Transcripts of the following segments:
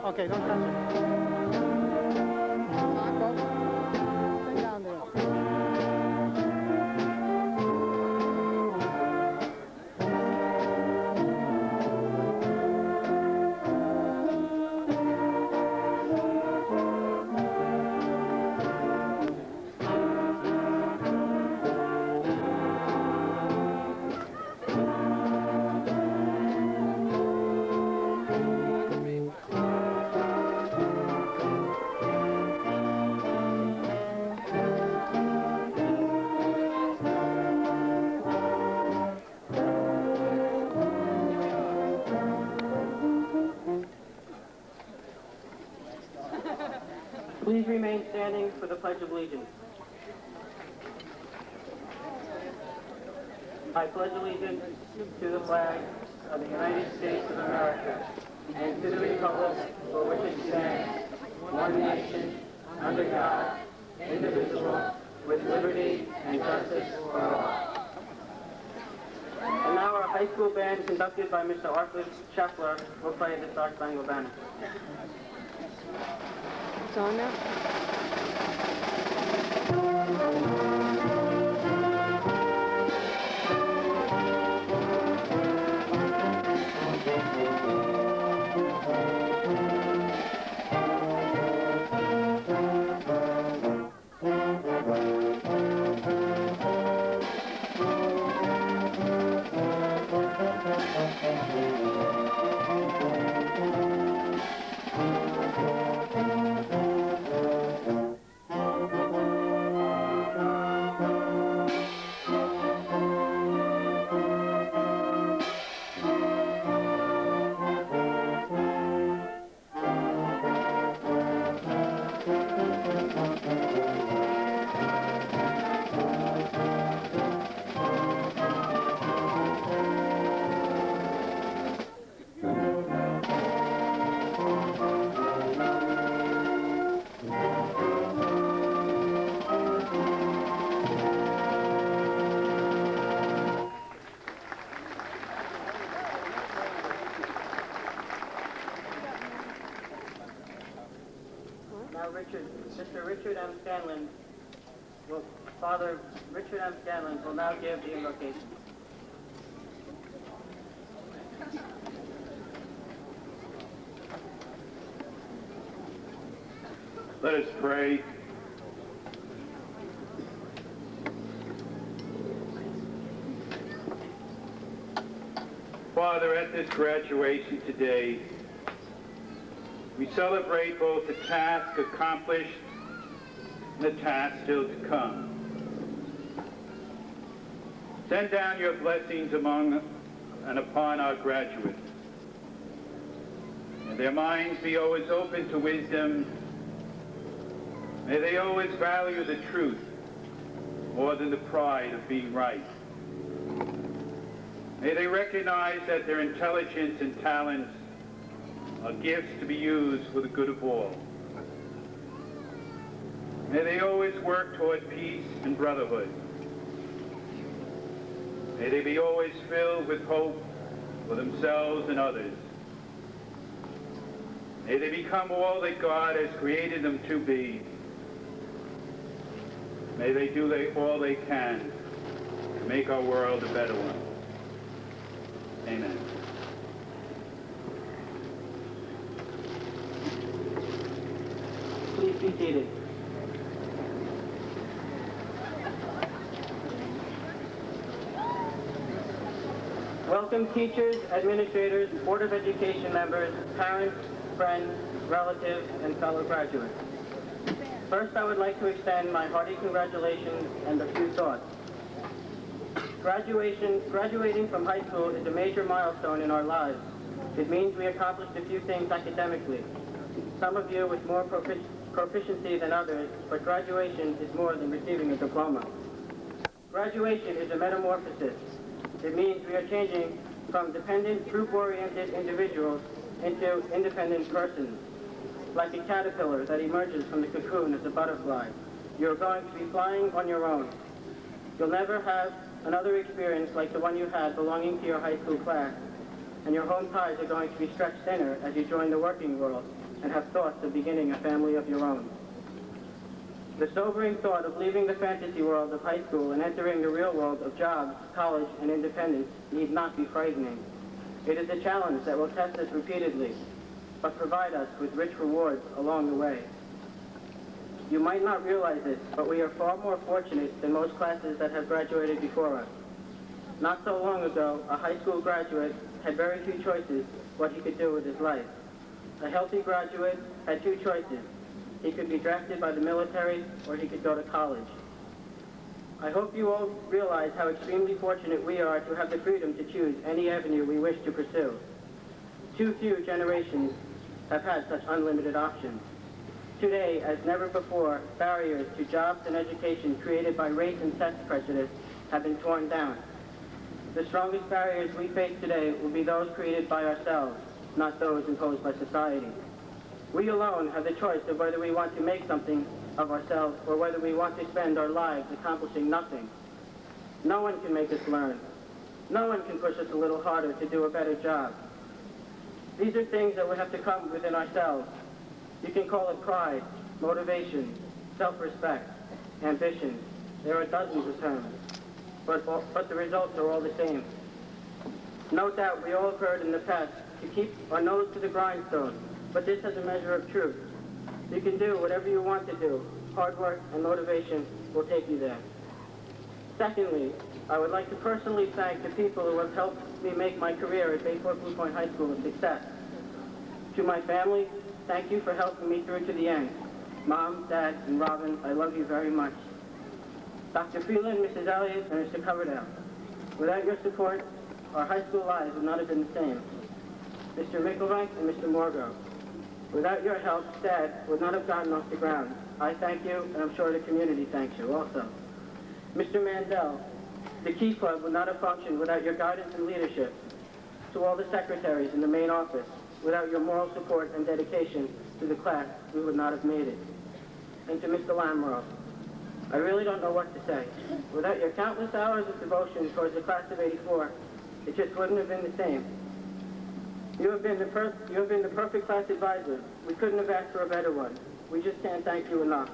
Okay, don't touch it. Marco, stay down there. Please remain standing for the Pledge of Allegiance. I pledge allegiance to the flag of the United States of America and to the republic for which it stands, one nation, under God, indivisible, with liberty and justice for all. And now our high school band, conducted by Mr. Arthur Scheffler, will play the Star Spangled Banner. It's on now? Mr. Richard M. Scanlon, Father Richard M. Scanlon will now give the invocation. Let us pray. Father, at this graduation today, we celebrate both the task accomplished and the task still to come. Send down your blessings among and upon our graduates. May their minds be always open to wisdom. May they always value the truth more than the pride of being right. May they recognize that their intelligence and talents are gifts to be used for the good of all. May they always work toward peace and brotherhood. May they be always filled with hope for themselves and others. May they become all that God has created them to be. May they do all they can to make our world a better one. Amen. Please be seated. Welcome teachers, administrators, Board of Education members, parents, friends, relatives, and fellow graduates. First, I would like to extend my hearty congratulations and a few thoughts. Graduating from high school is a major milestone in our lives. It means we accomplished a few things academically. Some of you with more proficiency than others, but graduation is more than receiving a diploma. Graduation is a metamorphosis. It means we are changing from dependent, group-oriented individuals into independent persons. Like a caterpillar that emerges from the cocoon as a butterfly, you're going to be flying on your own. You'll never have another experience like the one you had belonging to your high school class, and your home ties are going to be stretched thinner as you join the working world and have thoughts of beginning a family of your own. The sobering thought of leaving the fantasy world of high school and entering the real world of jobs, college, and independence need not be frightening. It is a challenge that will test us repeatedly, but provide us with rich rewards along the way. You might not realize it, but we are far more fortunate than most classes that have graduated before us. Not so long ago, a high school graduate had very few choices what he could do with his life. A healthy graduate had two choices. He could be drafted by the military, or he could go to college. I hope you all realize how extremely fortunate we are to have the freedom to choose any avenue we wish to pursue. Too few generations have had such unlimited options. Today, as never before, barriers to jobs and education created by race and sex prejudice have been torn down. The strongest barriers we face today will be those created by ourselves, not those imposed by society. We alone have the choice of whether we want to make something of ourselves or whether we want to spend our lives accomplishing nothing. No one can make us learn. No one can push us a little harder to do a better job. These are things that will have to come within ourselves. You can call it pride, motivation, self-respect, ambition. There are dozens of terms, but the results are all the same. No doubt we all have heard in the past to keep our nose to the grindstone, but this has a measure of truth. You can do whatever you want to do. Hard work and motivation will take you there. Secondly, I would like to personally thank the people who have helped me make my career at Bayport Blue Point High School a success. To my family, thank you for helping me through to the end. Mom, Dad, and Robin, I love you very much. Dr. Phelan, Mrs. Elliott, and Mr. Coverdale, without your support, our high school lives would not have been the same. Mr. Mickelbank and Mr. Morgo, without your help, Dad would not have gotten off the ground. I thank you, and I'm sure the community thanks you also. Mr. Mandel, the Key Club would not have functioned without your guidance and leadership. To all the secretaries in the main office, without your moral support and dedication to the class, we would not have made it. And to Mr. Lamro, I really don't know what to say. Without your countless hours of devotion towards the class of '84, it just wouldn't have been the same. You have been the perfect class advisor. We couldn't have asked for a better one. We just can't thank you enough.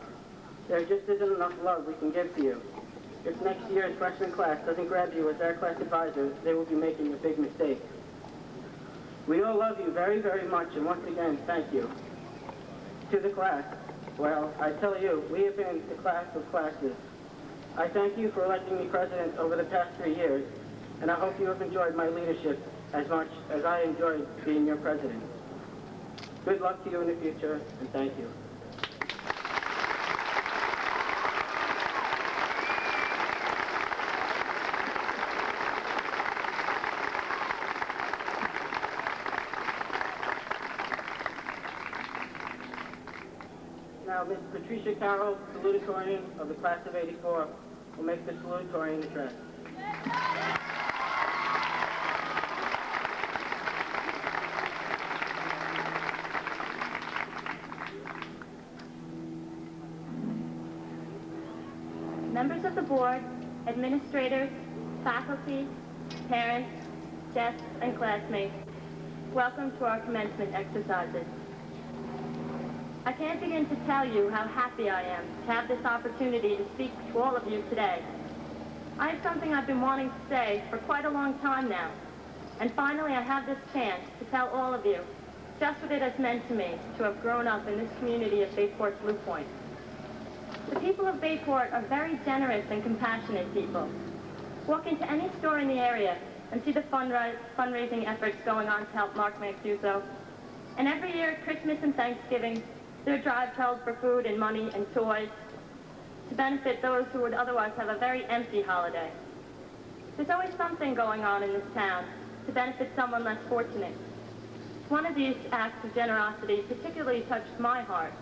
There just isn't enough love we can give to you. If next year's freshman class doesn't grab you as their class advisor, they will be making a big mistake. We all love you very, very much, and once again, thank you. To the class, well, I tell you, we have been the class of classes. I thank you for electing me president over the past 3 years, and I hope you have enjoyed my leadership as much as I enjoyed being your president. Good luck to you in the future, and thank you. Now, Ms. Patricia Carroll, salutatorian of the class of '84, will make the salutatorian address. Members of the board, administrators, faculty, parents, guests, and classmates, welcome to our commencement exercises. I can't begin to tell you how happy I am to have this opportunity to speak to all of you today. I have something I've been wanting to say for quite a long time now, and finally I have this chance to tell all of you just what it has meant to me to have grown up in this community of Bayport Blue Point. The people of Bayport are very generous and compassionate people. Walk into any store in the area and see the fundraising efforts going on to help Mark Mancuso. And every year at Christmas and Thanksgiving, there are drives held for food and money and toys to benefit those who would otherwise have a very empty holiday. There's always something going on in this town to benefit someone less fortunate. One of these acts of generosity particularly touched my heart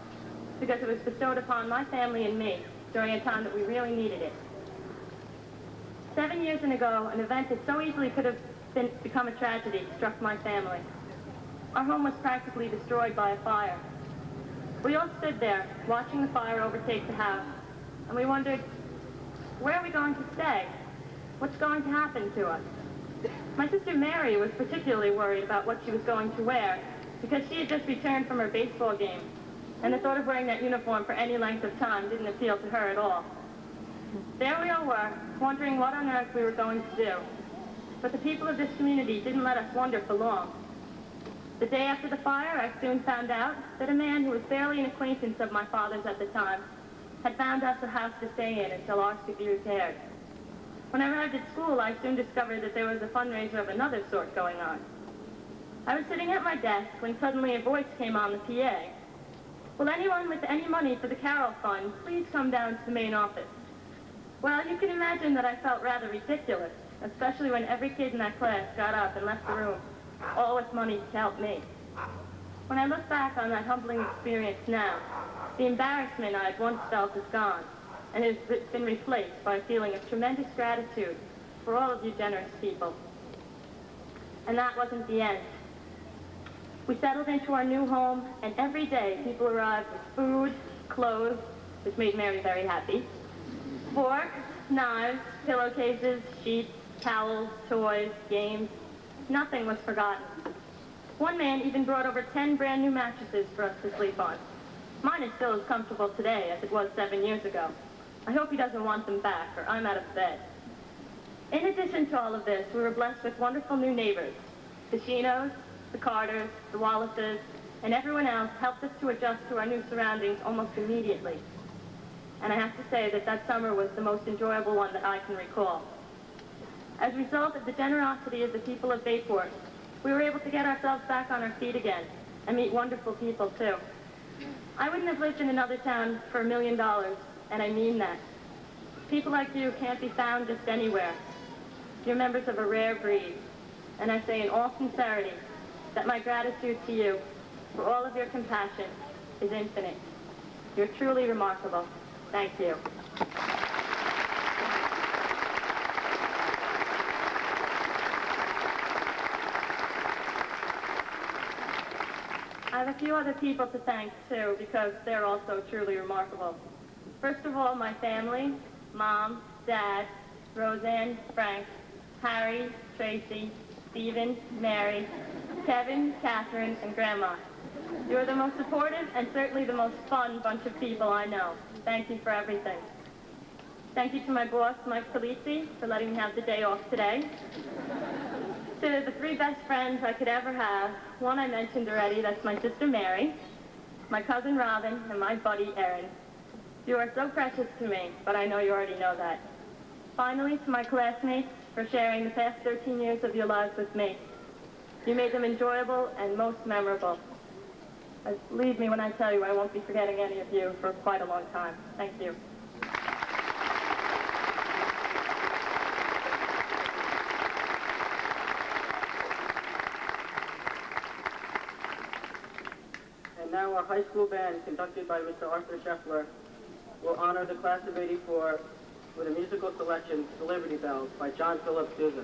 because it was bestowed upon my family and me during a time that we really needed it. 7 years ago, an event that so easily could have become a tragedy struck my family. Our home was practically destroyed by a fire. We all stood there, watching the fire overtake the house, and we wondered, where are we going to stay? What's going to happen to us? My sister Mary was particularly worried about what she was going to wear, because she had just returned from her baseball game, and the thought of wearing that uniform for any length of time didn't appeal to her at all. There we all were, wondering what on earth we were going to do. But the people of this community didn't let us wonder for long. The day after the fire, I soon found out that a man who was barely an acquaintance of my father's at the time had found us a house to stay in until ours could be repaired. When I arrived at school, I soon discovered that there was a fundraiser of another sort going on. I was sitting at my desk when suddenly a voice came on the PA. Will anyone with any money for the Carol Fund please come down to the main office? Well, you can imagine that I felt rather ridiculous, especially when every kid in that class got up and left the room, all with money to help me. When I look back on that humbling experience now, the embarrassment I had once felt is gone, and has been replaced by a feeling of tremendous gratitude for all of you generous people. And that wasn't the end. We settled into our new home, and every day people arrived with food, clothes, which made Mary very happy, forks, knives, pillowcases, sheets, towels, toys, games. Nothing was forgotten. One man even brought over 10 brand new mattresses for us to sleep on. Mine is still as comfortable today as it was 7 years ago. I hope he doesn't want them back, or I'm out of bed. In addition to all of this, we were blessed with wonderful new neighbors. The Shinos, the Carters, the Wallaces, and everyone else helped us to adjust to our new surroundings almost immediately. And I have to say that that summer was the most enjoyable one that I can recall. As a result of the generosity of the people of Bayport, we were able to get ourselves back on our feet again and meet wonderful people, too. I wouldn't have lived in another town for $1 million, and I mean that. People like you can't be found just anywhere. You're members of a rare breed, and I say in all sincerity that my gratitude to you for all of your compassion is infinite. You're truly remarkable. Thank you. I have a few other people to thank, too, because they're also truly remarkable. First of all, my family, Mom, Dad, Roseanne, Frank, Harry, Tracy, Stephen, Mary, Kevin, Catherine, and Grandma. You are the most supportive and certainly the most fun bunch of people I know. Thank you for everything. Thank you to my boss, Mike Felici, for letting me have the day off today. To the 3 best friends I could ever have, one I mentioned already, that's my sister Mary, my cousin Robin, and my buddy Erin. You are so precious to me, but I know you already know that. Finally, to my classmates, for sharing the past 13 years of your lives with me. You made them enjoyable and most memorable. Believe me when I tell you I won't be forgetting any of you for quite a long time. Thank you. And now our high school band, conducted by Mr. Arthur Scheffler, will honor the class of '84 with a musical selection, The Liberty Bells, by John Philip Sousa.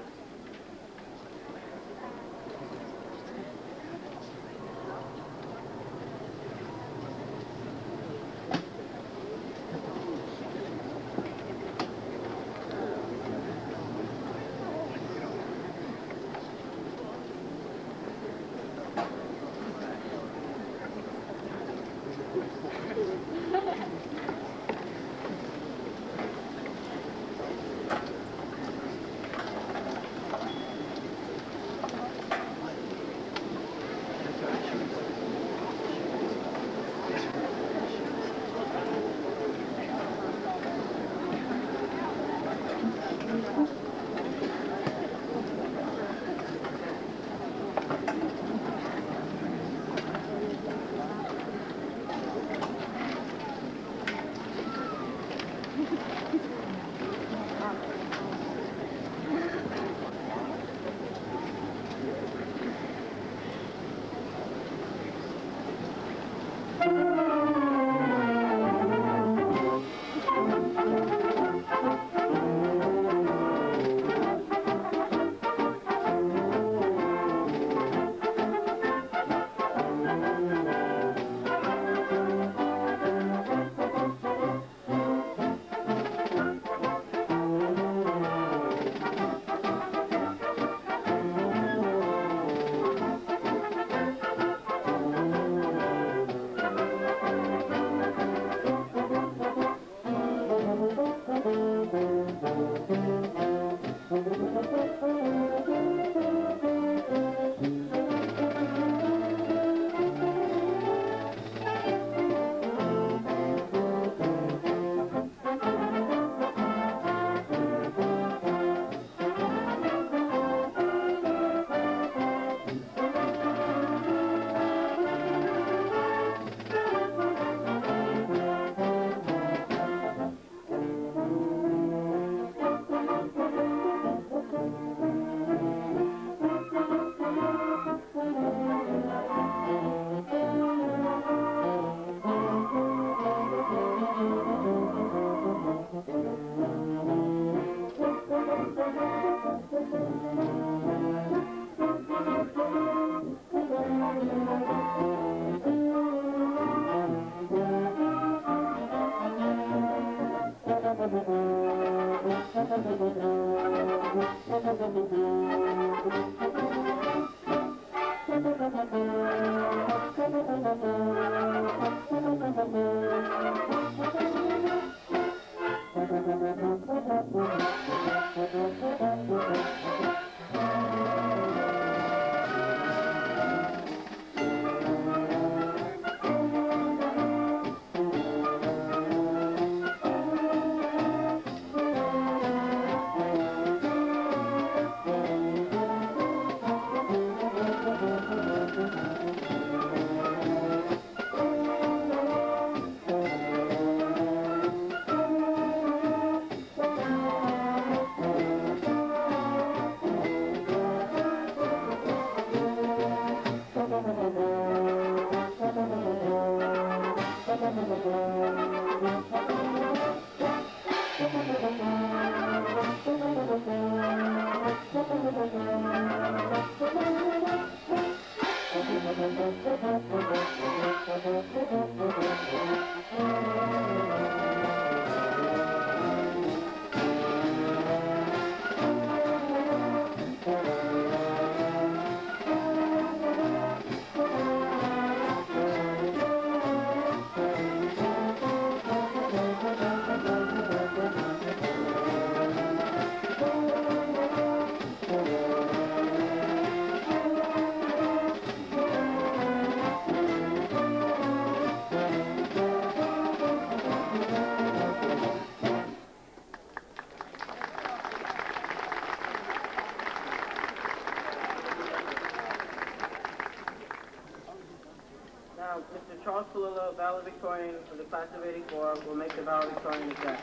Mr. Charles Palillo, valedictorian of the class of '84, will make the valedictorian address.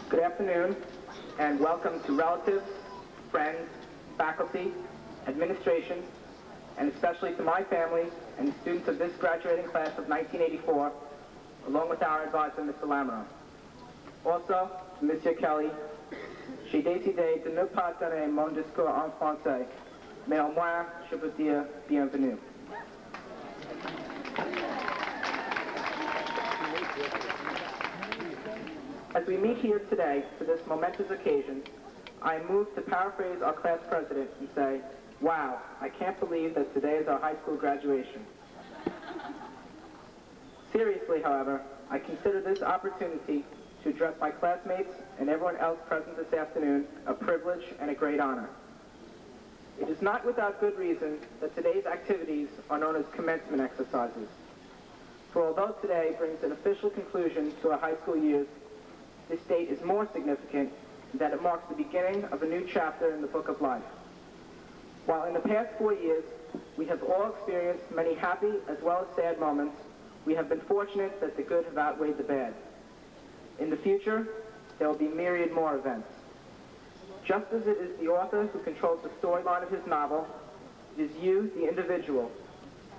Good afternoon, and welcome to relatives, friends, faculty, administration, and especially to my family and the students of this graduating class of 1984, along with our advisor, Mr. Lamoureux. Also, to Monsieur Kelly, j'ai décidé de ne pas donner mon discours en français, mais au moins je veux dire bienvenue. As we meet here today for this momentous occasion, I am moved to paraphrase our class president and say, wow, I can't believe that today is our high school graduation. Seriously, however, I consider this opportunity to address my classmates and everyone else present this afternoon a privilege and a great honor. It is not without good reason that today's activities are known as commencement exercises. For although today brings an official conclusion to our high school years, this date is more significant in that it marks the beginning of a new chapter in the book of life. While in the past 4 years, we have all experienced many happy as well as sad moments, we have been fortunate that the good have outweighed the bad. In the future, there will be myriad more events. Just as it is the author who controls the storyline of his novel, it is you, the individual,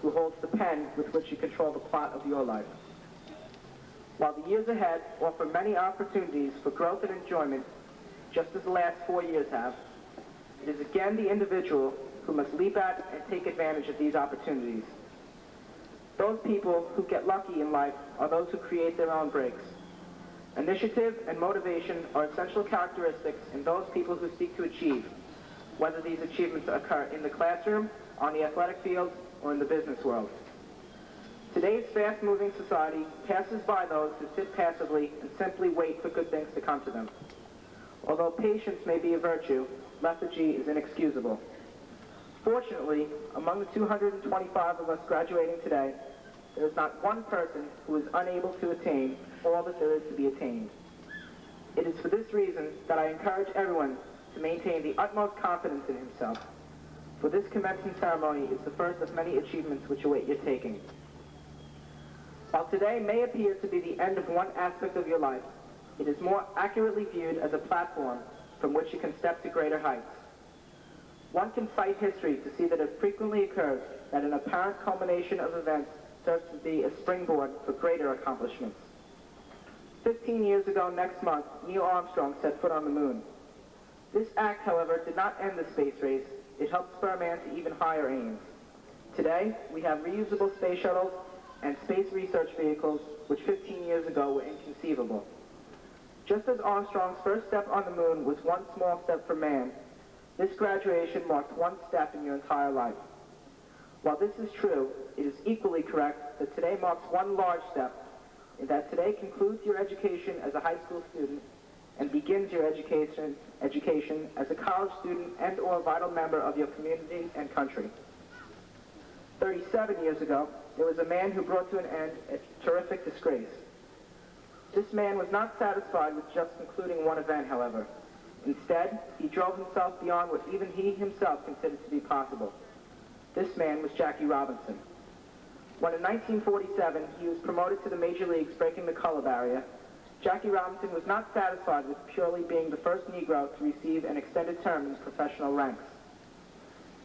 who holds the pen with which you control the plot of your life. While the years ahead offer many opportunities for growth and enjoyment, just as the last 4 years have, it is again the individual who must leap at and take advantage of these opportunities. Those people who get lucky in life are those who create their own breaks. Initiative and motivation are essential characteristics in those people who seek to achieve, whether these achievements occur in the classroom, on the athletic field, or in the business world. Today's fast-moving society passes by those who sit passively and simply wait for good things to come to them. Although patience may be a virtue, lethargy is inexcusable. Fortunately, among the 225 of us graduating today, there is not one person who is unable to attain all that there is to be attained. It is for this reason that I encourage everyone to maintain the utmost confidence in himself, for this commencement ceremony is the first of many achievements which await your taking. While today may appear to be the end of one aspect of your life, it is more accurately viewed as a platform from which you can step to greater heights. One can cite history to see that it frequently occurs that an apparent culmination of events serves to be a springboard for greater accomplishments. 15 years ago next month, Neil Armstrong set foot on the moon. This act, however, did not end the space race. It helped spur man to even higher aims. Today, we have reusable space shuttles and space research vehicles, which 15 years ago were inconceivable. Just as Armstrong's first step on the moon was one small step for man, this graduation marked one step in your entire life. While this is true, it is equally correct that today marks one large step, in that today concludes your education as a high school student and begins your education as a college student and or vital member of your community and country. 37 years ago, there was a man who brought to an end a terrific disgrace. This man was not satisfied with just concluding one event, however. Instead, he drove himself beyond what even he himself considered to be possible. This man was Jackie Robinson. When in 1947 he was promoted to the major leagues, breaking the color barrier, Jackie Robinson was not satisfied with purely being the first Negro to receive an extended term in professional ranks.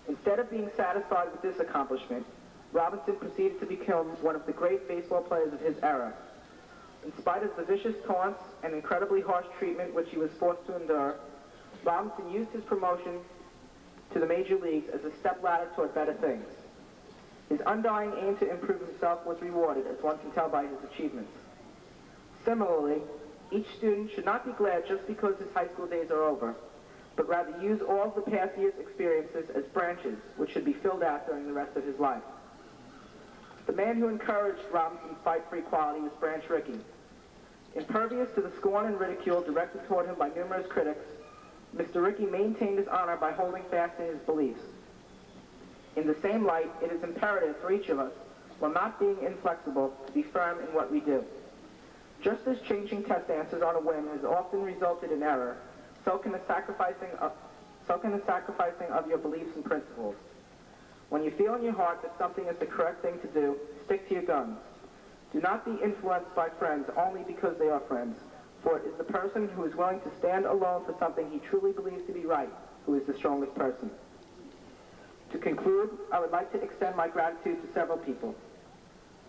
Instead of being satisfied with this accomplishment, Robinson proceeded to become one of the great baseball players of his era. In spite of the vicious taunts and incredibly harsh treatment which he was forced to endure, Robinson used his promotion to the major leagues as a stepladder toward better things. His undying aim to improve himself was rewarded, as one can tell by his achievements. Similarly, each student should not be glad just because his high school days are over, but rather use all of the past year's experiences as branches which should be filled out during the rest of his life. The man who encouraged Robinson's fight for equality was Branch Rickey. Impervious to the scorn and ridicule directed toward him by numerous critics, Mr. Rickey maintained his honor by holding fast to his beliefs. In the same light, it is imperative for each of us, while not being inflexible, to be firm in what we do. Just as changing test answers on a whim has often resulted in error, so can the sacrificing of your beliefs and principles. When you feel in your heart that something is the correct thing to do, stick to your guns. Do not be influenced by friends only because they are friends, for it is the person who is willing to stand alone for something he truly believes to be right who is the strongest person. To conclude, I would like to extend my gratitude to several people.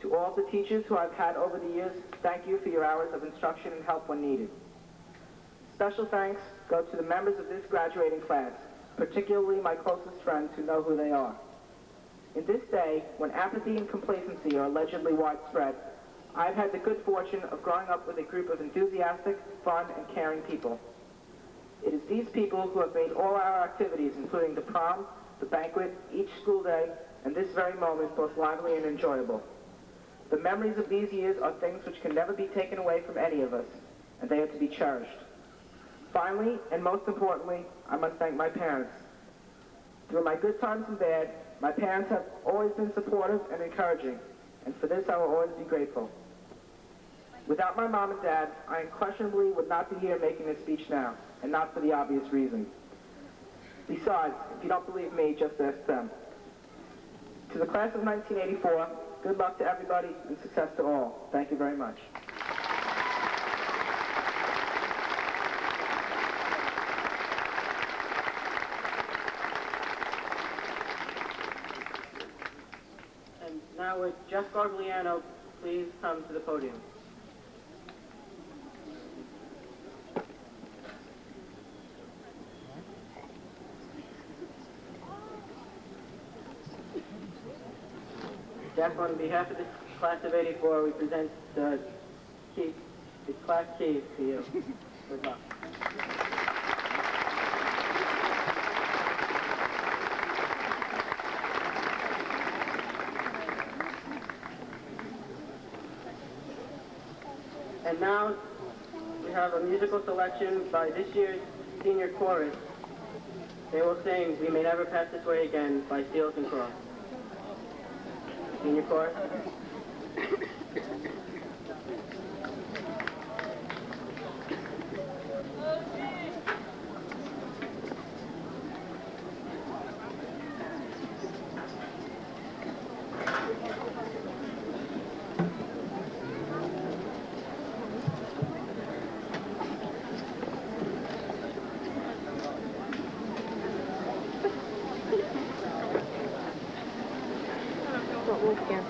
To all the teachers who I've had over the years, thank you for your hours of instruction and help when needed. Special thanks go to the members of this graduating class, particularly my closest friends who know who they are. In this day, when apathy and complacency are allegedly widespread, I've had the good fortune of growing up with a group of enthusiastic, fun, and caring people. It is these people who have made all our activities, including the prom, the banquet, each school day, and this very moment, both lively and enjoyable. The memories of these years are things which can never be taken away from any of us, and they are to be cherished. Finally, and most importantly, I must thank my parents. Through my good times and bad, my parents have always been supportive and encouraging, and for this I will always be grateful. Without my mom and dad, I unquestionably would not be here making this speech now, and not for the obvious reason. Besides, if you don't believe me, just ask them. To the class of 1984, good luck to everybody and success to all. Thank you very much. And now would Jeff Gargliano please come to the podium. Jeff, on behalf of the class of 84, we present the class keys to you. Good luck. And now we have a musical selection by this year's senior chorus. They will sing "We May Never Pass This Way Again" by Seals and Cross. Senior chorus. Wolfgang.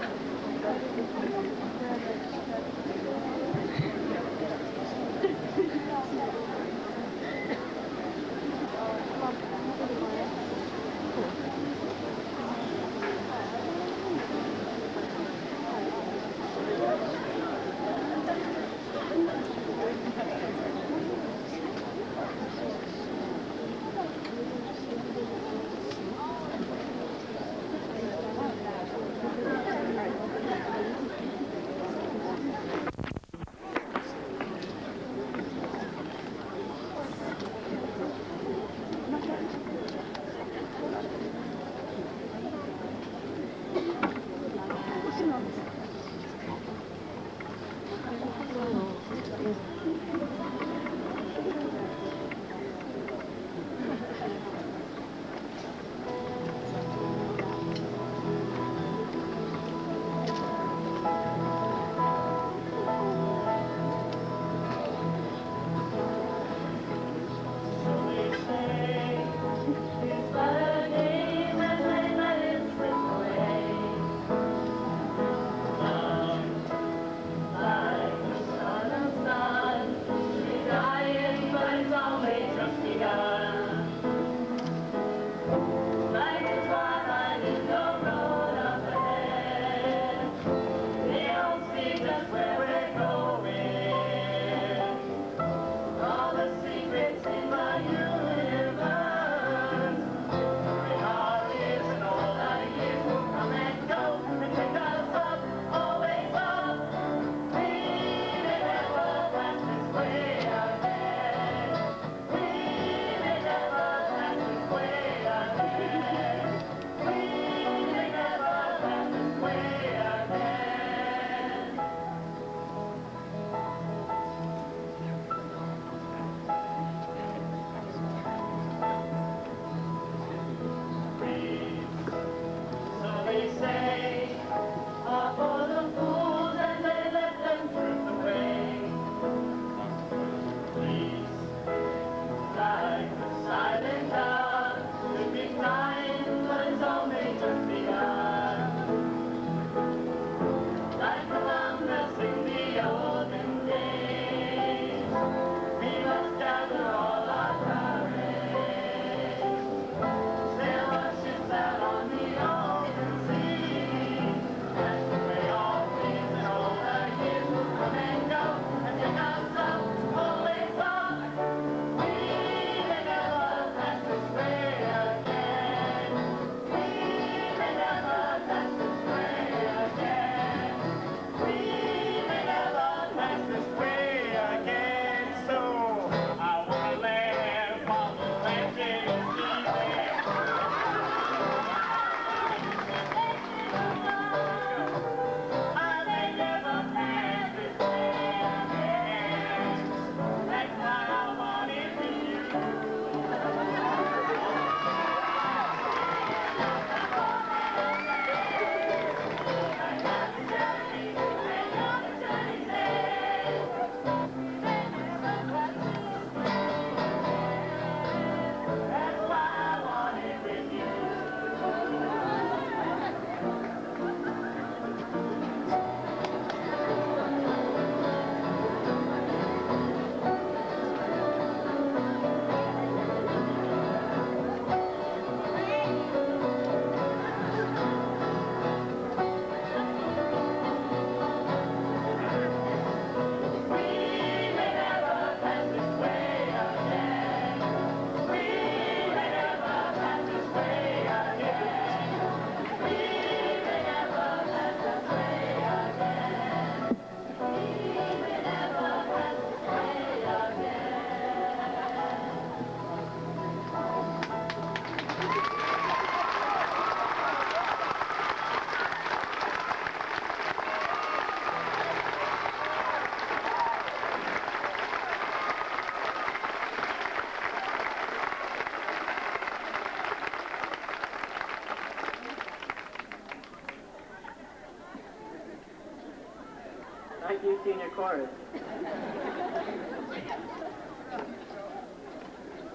Thank you, senior chorus.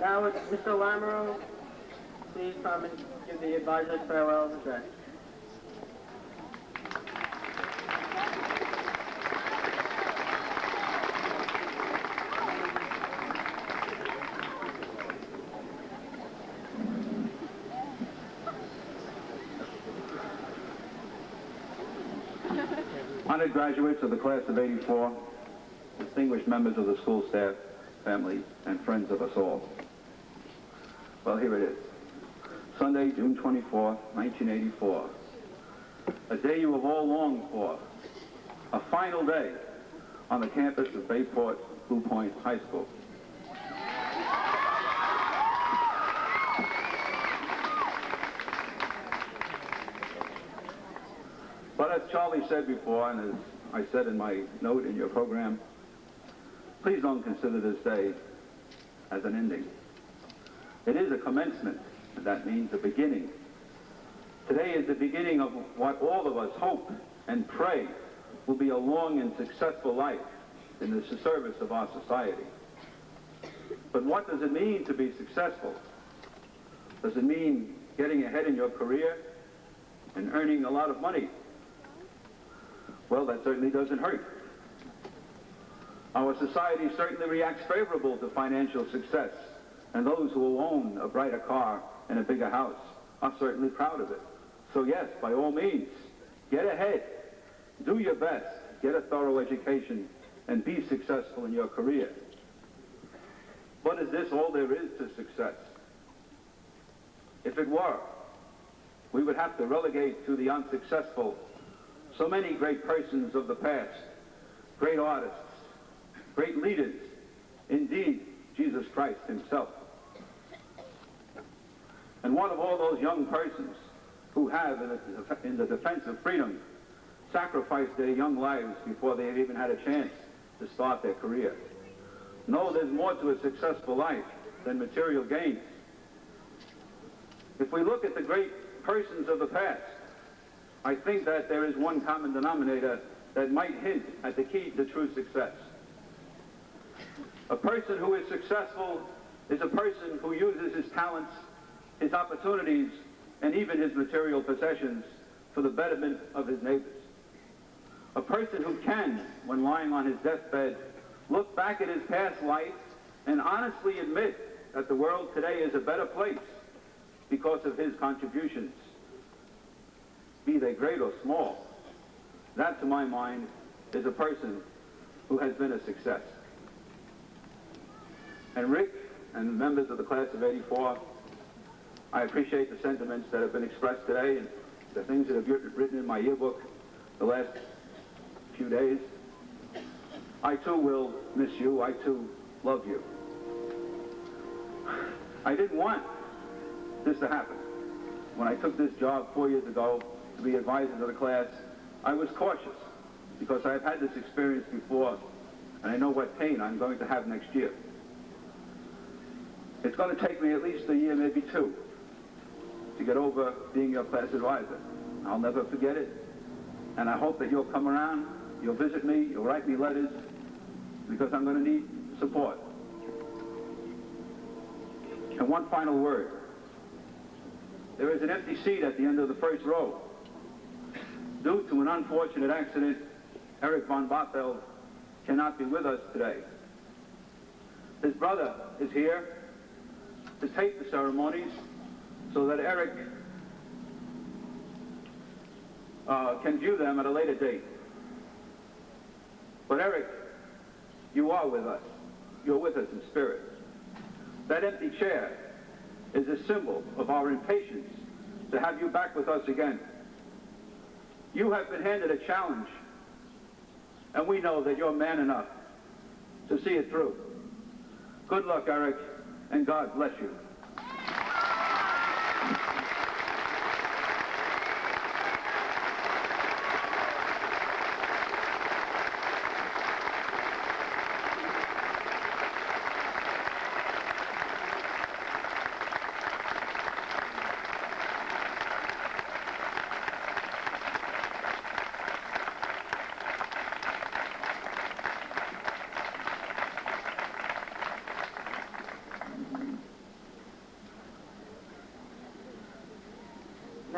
Now would Mr. Lamoureux please come and give the advisor's farewell address. Honored graduates of the class of '84, distinguished members of the school staff, family, and friends of us all. Well, here it is. Sunday, June 24, 1984. A day you have all longed for. A final day on the campus of Bayport Blue Point High School. But as Charlie said before, and as I said in my note in your program, please don't consider this day as an ending. It is a commencement, and that means a beginning. Today is the beginning of what all of us hope and pray will be a long and successful life in the service of our society. But what does it mean to be successful? Does it mean getting ahead in your career and earning a lot of money? Well, that certainly doesn't hurt. Our society certainly reacts favorable to financial success, and those who will own a brighter car and a bigger house are certainly proud of it. So yes, by all means, get ahead, do your best, get a thorough education, and be successful in your career. But is this all there is to success? If it were, we would have to relegate to the unsuccessful so many great persons of the past, great artists, great leaders, indeed, Jesus Christ himself. And what of all those young persons who have, in the defense of freedom, sacrificed their young lives before they have even had a chance to start their career? No, there's more to a successful life than material gains. If we look at the great persons of the past, I think that there is one common denominator that might hint at the key to true success. A person who is successful is a person who uses his talents, his opportunities, and even his material possessions for the betterment of his neighbors. A person who can, when lying on his deathbed, look back at his past life and honestly admit that the world today is a better place because of his contributions, be they great or small. That, to my mind, is a person who has been a success. And Rick and the members of the class of '84, I appreciate the sentiments that have been expressed today and the things that have been written in my yearbook the last few days. I too will miss you. I too love you. I didn't want this to happen. When I took this job 4 years ago to be advisor to the class, I was cautious because I've had this experience before and I know what pain I'm going to have next year. It's going to take me at least a year, maybe two, to get over being your class advisor. I'll never forget it, and I hope that you'll come around, you'll visit me, you'll write me letters, because I'm going to need support. And one final word. There is an empty seat at the end of the first row. Due to an unfortunate accident, Eric von Bothfeld cannot be with us today. His brother is here to tape the ceremonies so that Eric can view them at a later date. But Eric, you are with us. You're with us in spirit. That empty chair is a symbol of our impatience to have you back with us again. You have been handed a challenge, and we know that you're man enough to see it through. Good luck, Eric, and God bless you.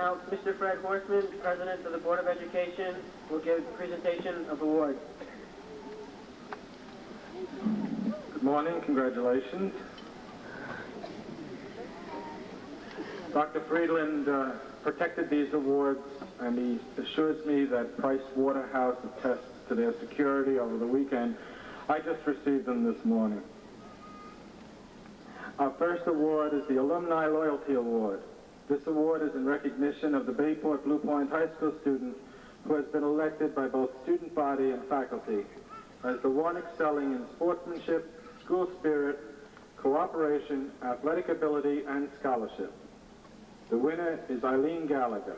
Now, Mr. Fred Horstman, President of the Board of Education, will give a presentation of awards. Good morning, congratulations. Dr. Friedland protected these awards, and he assures me that Price Waterhouse attests to their security over the weekend. I just received them this morning. Our first award is the Alumni Loyalty Award. This award is in recognition of the Bayport Blue Point High School student who has been elected by both student body and faculty as the one excelling in sportsmanship, school spirit, cooperation, athletic ability, and scholarship. The winner is Eileen Gallagher.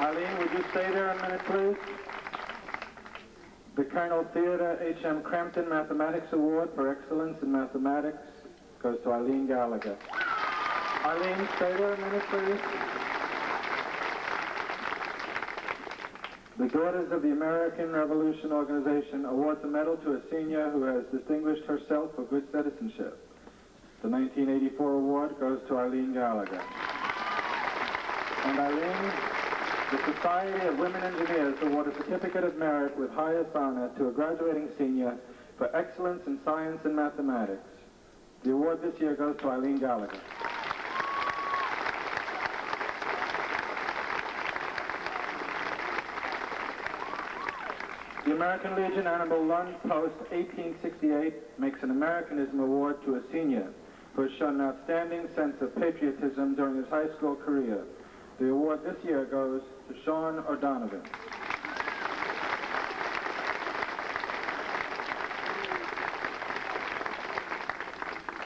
Eileen, would you stay there a minute, please? The Colonel Theodore H.M. Crampton Mathematics Award for Excellence in Mathematics goes to Eileen Gallagher. Eileen, stay there a minute, please. The Daughters of the American Revolution Organization awards a medal to a senior who has distinguished herself for good citizenship. The 1984 award goes to Eileen Gallagher. And Eileen, the Society of Women Engineers award a certificate of merit with highest honor to a graduating senior for excellence in science and mathematics. The award this year goes to Eileen Gallagher. The American Legion Annabel Lund Post 1868 makes an Americanism award to a senior who has shown an outstanding sense of patriotism during his high school career. The award this year goes to Sean O'Donovan.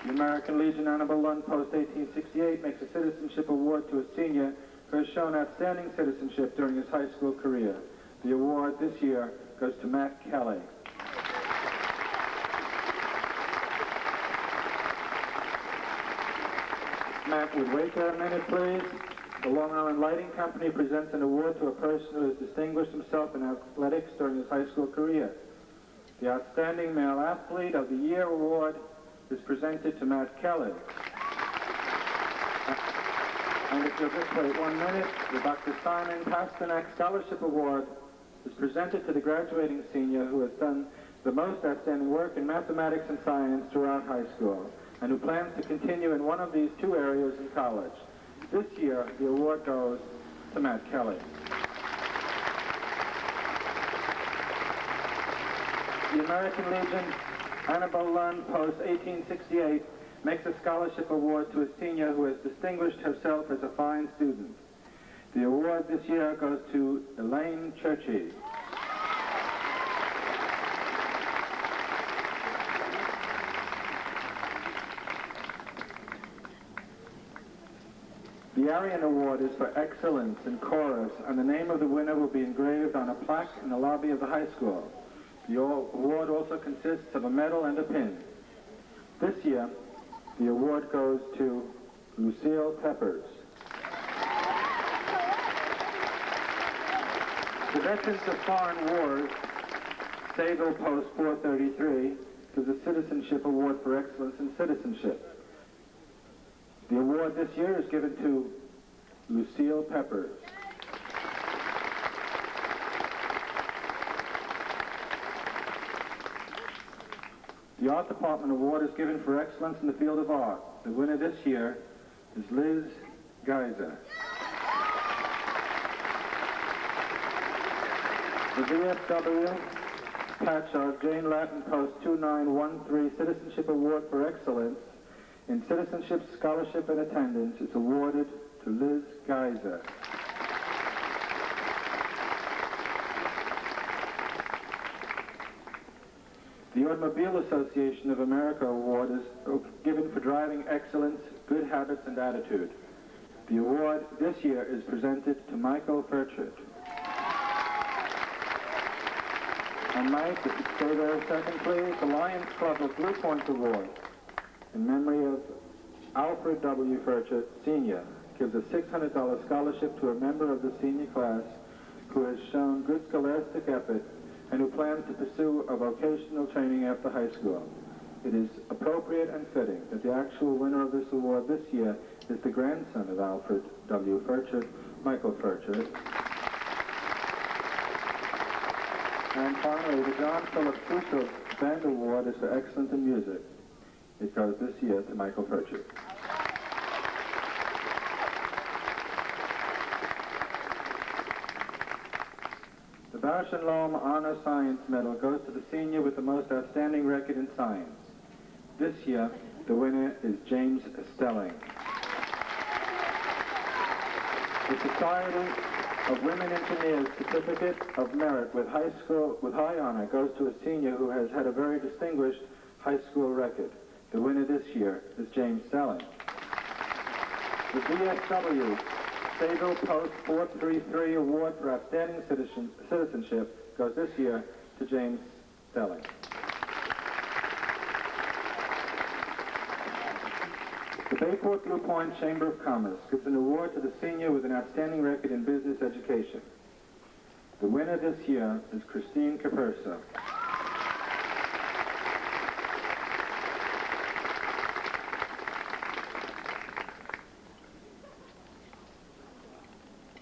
The American Legion Annabel Lund Post 1868 makes a citizenship award to a senior who has shown outstanding citizenship during his high school career. The award this year goes to Matt Kelly. Matt, would wait there a minute, please. The Long Island Lighting Company presents an award to a person who has distinguished himself in athletics during his high school career. The Outstanding Male Athlete of the Year award is presented to Matt Kelly. And if you'll just wait 1 minute, the Dr. Simon Pasternak Scholarship Award is presented to the graduating senior who has done the most outstanding work in mathematics and science throughout high school and who plans to continue in one of these two areas in college. This year, the award goes to Matt Kelly. The American Legion Annabel Lund Post 1868 makes a scholarship award to a senior who has distinguished herself as a fine student. The award this year goes to Elaine Churchy. The Arian Award is for excellence in chorus, and the name of the winner will be engraved on a plaque in the lobby of the high school. The award also consists of a medal and a pin. This year, the award goes to Lucille Peppers. The Veterans of Foreign Wars, Sayville Post 433, gives a Citizenship Award for Excellence in Citizenship. The award this year is given to Lucille Peppers. The Art Department Award is given for excellence in the field of art. The winner this year is Liz Geiser. The VFW patch of Jane Latin Post 2913 Citizenship Award for Excellence in Citizenship, Scholarship, and Attendance is awarded to Liz Geiser. The Automobile Association of America Award is given for driving excellence, good habits, and attitude. The award this year is presented to Michael Furchard. And Mike, if you stay there a second, please, the Lions Club of Blue Point Award in memory of Alfred W. Furchard, Sr., gives a $600 scholarship to a member of the senior class who has shown good scholastic effort and who plans to pursue a vocational training after high school. It is appropriate and fitting that the actual winner of this award this year is the grandson of Alfred W. Furchert, Michael Furchert. And finally, the John Philip Sousa Band Award is for excellence in music. It goes this year to Michael Furchert. The Bausch and Lomb Honor Science Medal goes to the senior with the most outstanding record in science. This year, the winner is James Stelling. The Society of Women Engineers Certificate of Merit with high honor goes to a senior who has had a very distinguished high school record. The winner this year is James Stelling. The VFW Sable Post 433 Award for Outstanding Citizenship goes this year to James Stelling. The Bayport Blue Point Chamber of Commerce gives an award to the senior with an outstanding record in business education. The winner this year is Christine Capersa.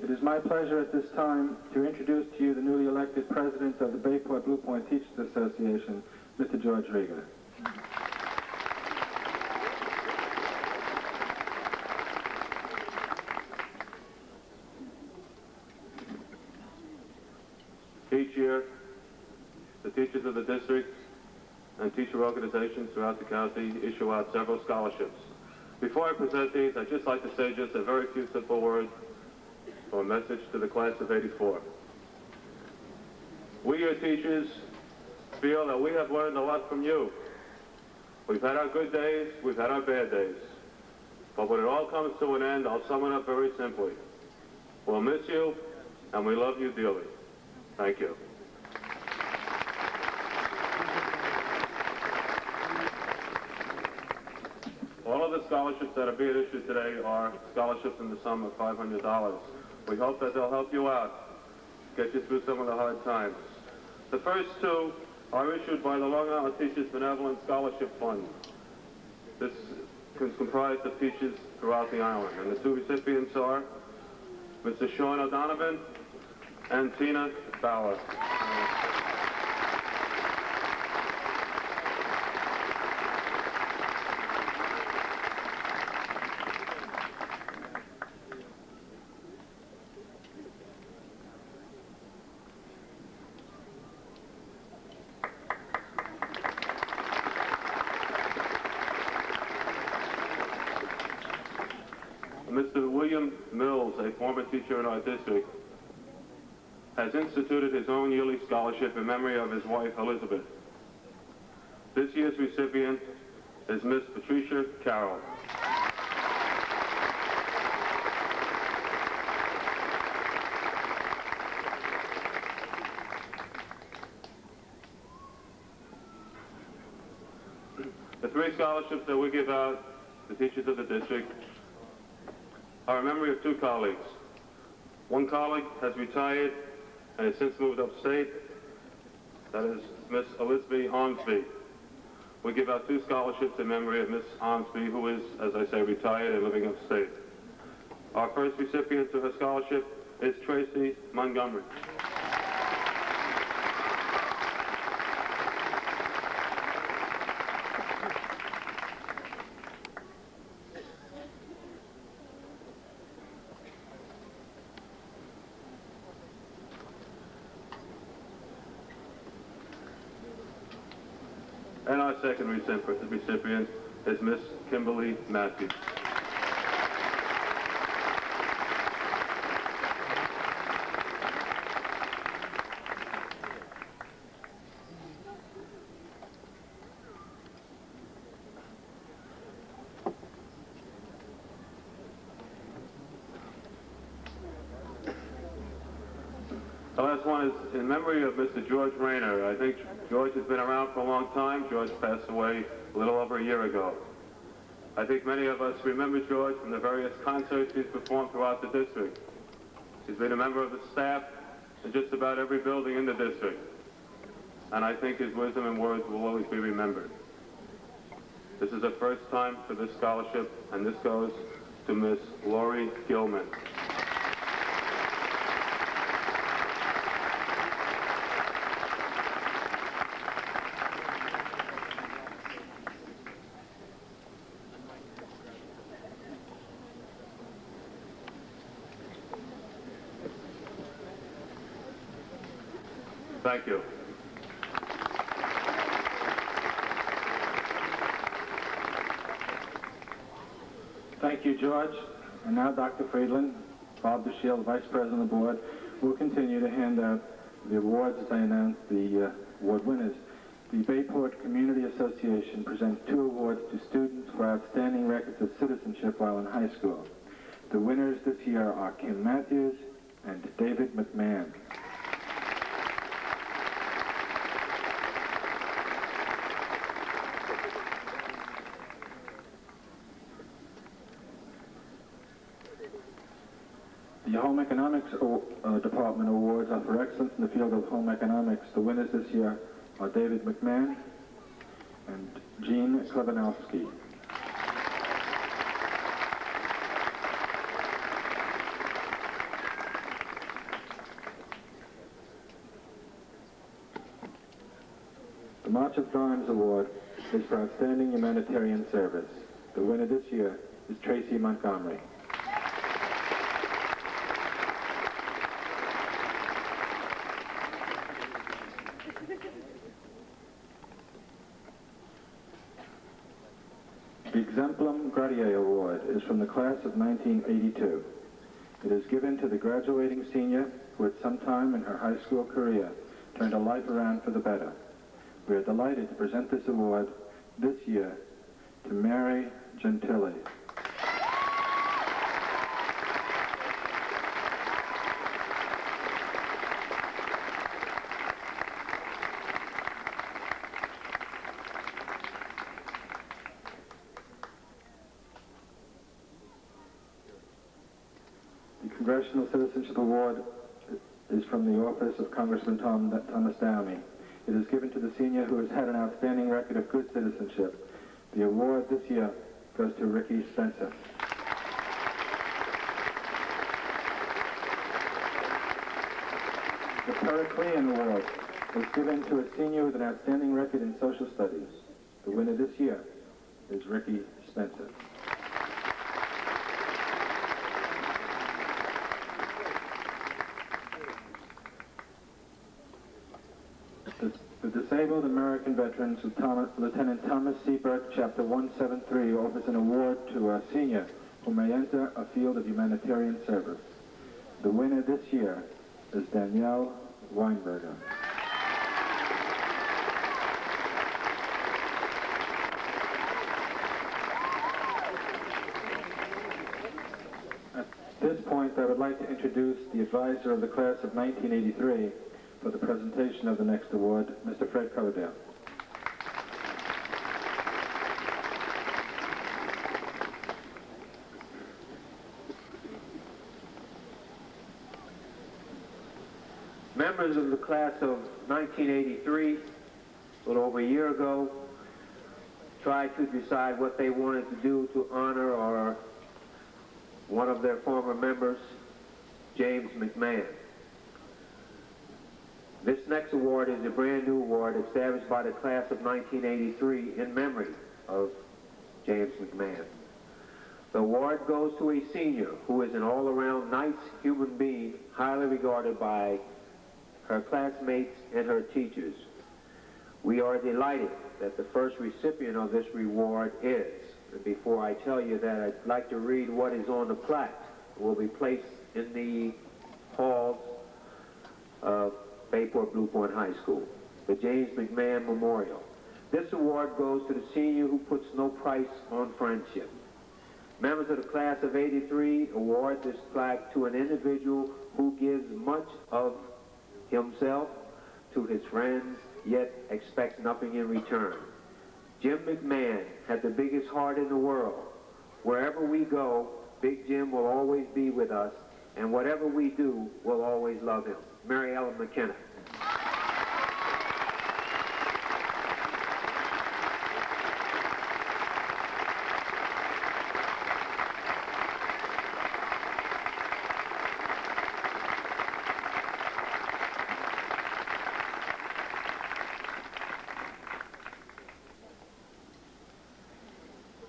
It is my pleasure at this time to introduce to you the newly elected president of the Bayport Blue Point Teachers Association, Mr. George Rieger. Each year, the teachers of the district and teacher organizations throughout the county issue out several scholarships. Before I present these, I'd just like to say just a very few simple words or a message to the class of '84. We, your teachers, feel that we have learned a lot from you. We've had our good days, we've had our bad days. But when it all comes to an end, I'll sum it up very simply. We'll miss you, and we love you dearly. Thank you. All of the scholarships that are being issued today are scholarships in the sum of $500. We hope that they'll help you out, get you through some of the hard times. The first two are issued by the Long Island Teachers Benevolent Scholarship Fund. This is comprised of teachers throughout the island, and the two recipients are Mr. Sean O'Donovan and Tina Bauer. Mr. William Mills, a former teacher in our district, has instituted his own yearly scholarship in memory of his wife, Elizabeth. This year's recipient is Miss Patricia Carroll. The three scholarships that we give out to teachers of the district are in memory of two colleagues. One colleague has retired and has since moved upstate. That is Miss Elizabeth Ormsby. We give out two scholarships in memory of Miss Ormsby, who is, as I say, retired and living upstate. Our first recipient of her scholarship is Tracy Montgomery. And our second recipient is Miss Kimberly Matthews. The last one is in memory of Mr. George Rayner. I think George has been around for a long time. George passed away a little over a year ago. I think many of us remember George from the various concerts he's performed throughout the district. He's been a member of the staff in just about every building in the district. and I think his wisdom and words will always be remembered. This is the first time for this scholarship, and this goes to Miss Lori Gilman. Thank you. Thank you, George. And now Dr. Friedland, Bob DeShield, Vice President of the Board, will continue to hand out the awards as I announce the award winners. The Bayport Community Association presents 2 awards to students for outstanding records of citizenship while in high school. The winners this year are Kim Matthews and David McMahon. The Home Economics Department awards are for excellence in the field of home economics. The winners this year are David McMahon and Jean Klebanowski. The March of Dimes Award is for outstanding humanitarian service. The winner this year is Tracy Montgomery. The Exemplum Gratier Award is from the class of 1982. It is given to the graduating senior who at some time in her high school career turned her life around for the better. We are delighted to present this award this year to Mary Gentili. The Congressional Citizenship Award is from the office of Congressman Thomas Downey. It is given to the senior who has had an outstanding record of good citizenship. The award this year goes to Ricky Spencer. The Periclean Award is given to a senior with an outstanding record in social studies. The winner this year is Ricky Spencer. The Disabled American Veterans of Lieutenant Thomas C. Burke, Chapter 173, offers an award to a senior who may enter a field of humanitarian service. The winner this year is Danielle Weinberger. At this point, I would like to introduce the advisor of the class of 1983 for the presentation of the next award, Mr. Fred Coverdale. Members of the class of 1983, a little over a year ago, tried to decide what they wanted to do to honor one of their former members, James McMahon. This next award is a brand new award established by the class of 1983 in memory of James McMahon. The award goes to a senior who is an all-around nice human being, highly regarded by her classmates and her teachers. We are delighted that the first recipient of this reward is. And before I tell you that, I'd like to read what is on the plaque. It will be placed in the halls of Bayport Blue Point High School, the James McMahon Memorial. This award goes to the senior who puts no price on friendship. Members of the class of 83 award this plaque to an individual who gives much of himself to his friends, yet expects nothing in return. Jim McMahon had the biggest heart in the world. Wherever we go, Big Jim will always be with us, and whatever we do, we'll always love him. Mary Ellen McKenna.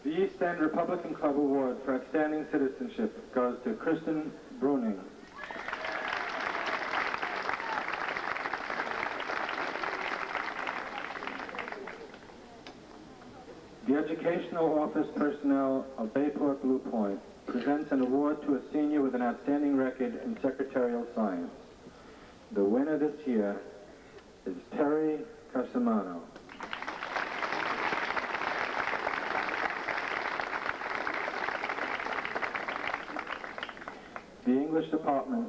The East End Republican Club Award for Outstanding Citizenship goes to Kristen Bruning. The Educational Office Personnel of Bayport Blue Point presents an award to a senior with an outstanding record in secretarial science. The winner this year is Terry Casimano. The English Department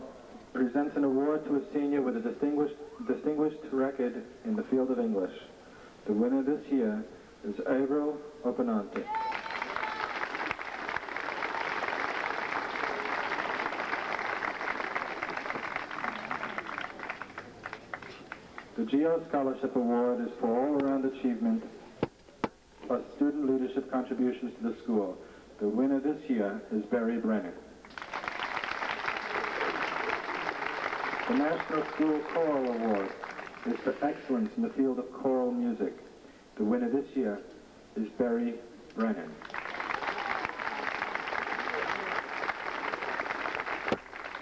presents an award to a senior with a distinguished record in the field of English. The winner this year is Avril Openante. The GEO Scholarship Award is for all-around achievement plus student leadership contributions to the school. The winner this year is Barry Brennan. The National School Choral Award is for excellence in the field of choral music. The winner this year is Barry Brennan.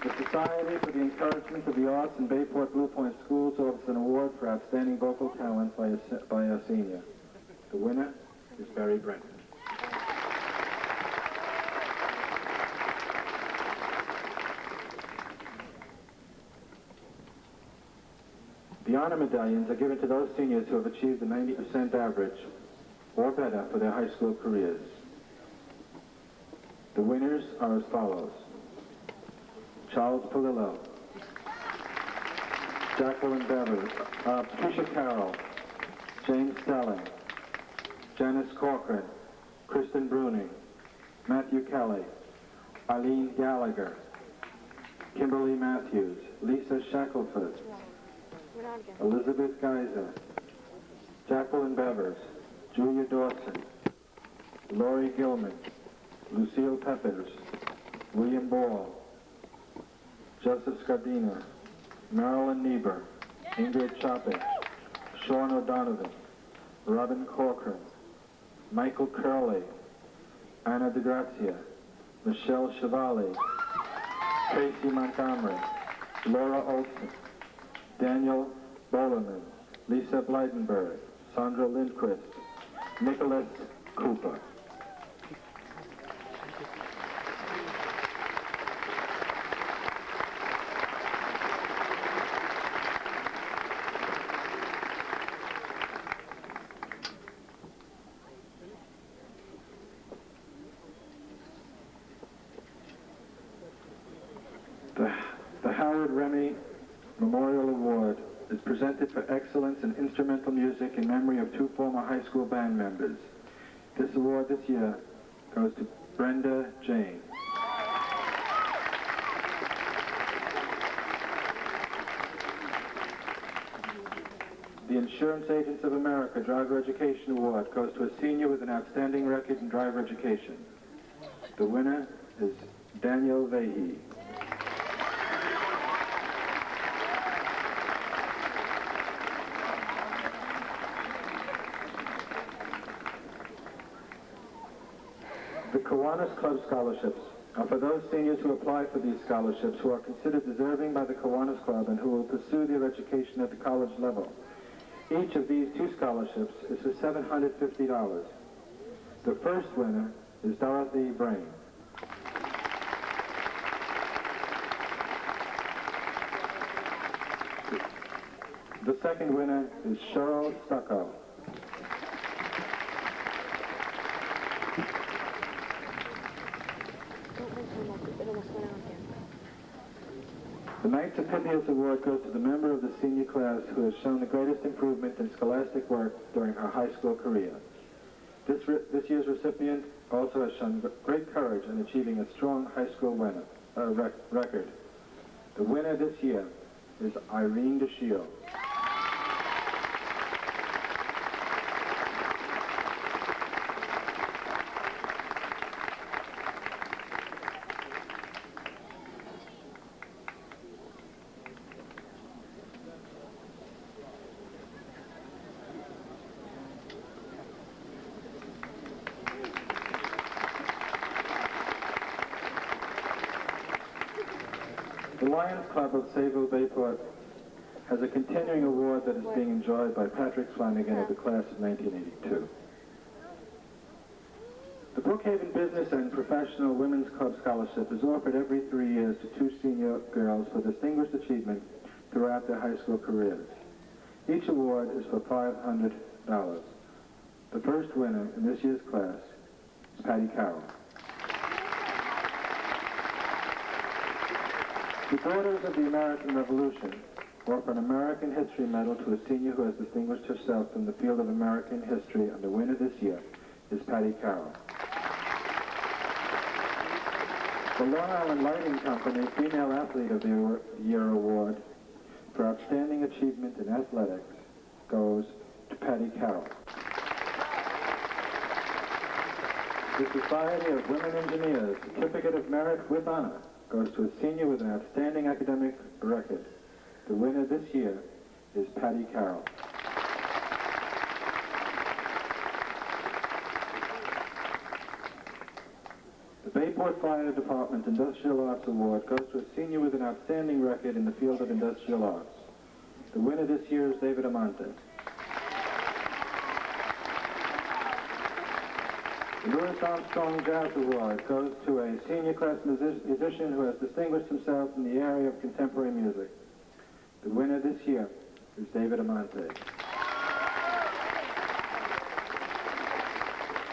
The Society for the Encouragement of the Arts in Bayport Blue Point Schools offers an award for outstanding vocal talent by a senior. The winner is Barry Brennan. The honor medallions are given to those seniors who have achieved a 90% average or better for their high school careers. The winners are as follows: Charles Polillo, Jacqueline Bever, Patricia Carroll, James Stelling, Janice Corcoran, Kristen Bruning, Matthew Kelly, Eileen Gallagher, Kimberly Matthews, Lisa Shackelford, Elizabeth Geiser, Jacqueline Bevers, Julia Dawson, Lori Gilman, Lucille Peppers, William Ball, Joseph Scardina, Marilyn Niebuhr, Ingrid Chopping, Sean O'Donovan, Robin Corcoran, Michael Curley, Anna DeGrazia, Michelle Chevalier, Tracy Montgomery, Laura Olson, Daniel Bolerman, Lisa Bleidenberg, Sandra Lindquist, Nicholas Cooper. The Howard Remy Memorial Award is presented for excellence in instrumental music in memory of two former high school band members. This award this year goes to Brenda Jane. The Insurance Agents of America Driver Education Award goes to a senior with an outstanding record in driver education. The winner is Daniel Vahey. The Kiwanis Club Scholarships are for those seniors who apply for these scholarships who are considered deserving by the Kiwanis Club and who will pursue their education at the college level. Each of these two scholarships is for $750. The first winner is Dorothy Brain. The second winner is Cheryl Stucco. The Knights of Pythias Award goes to the member of the senior class who has shown the greatest improvement in scholastic work during her high school career. This year's recipient also has shown great courage in achieving a strong high school record. The winner this year is Irene DeShiel. The Lions Club of Sayville Bayport has a continuing award that is being enjoyed by Patrick Flanagan of the class of 1982. The Brookhaven Business and Professional Women's Club Scholarship is offered every 3 years to 2 senior girls for distinguished achievement throughout their high school careers. Each award is for $500. The first winner in this year's class is Patty Carroll. The Daughters of the American Revolution offer an American History Medal to a senior who has distinguished herself in the field of American history, and the winner this year is Patty Carroll. The Long Island Lighting Company Female Athlete of the Year Award for Outstanding Achievement in Athletics goes to Patty Carroll. The Society of Women Engineers Certificate of Merit with Honor goes to a senior with an outstanding academic record. The winner this year is Patty Carroll. The Bayport Fire Department Industrial Arts Award goes to a senior with an outstanding record in the field of industrial arts. The winner this year is David Amante. The Louis Armstrong Jazz Award goes to a senior class musician who has distinguished himself in the area of contemporary music. The winner this year is David Amante.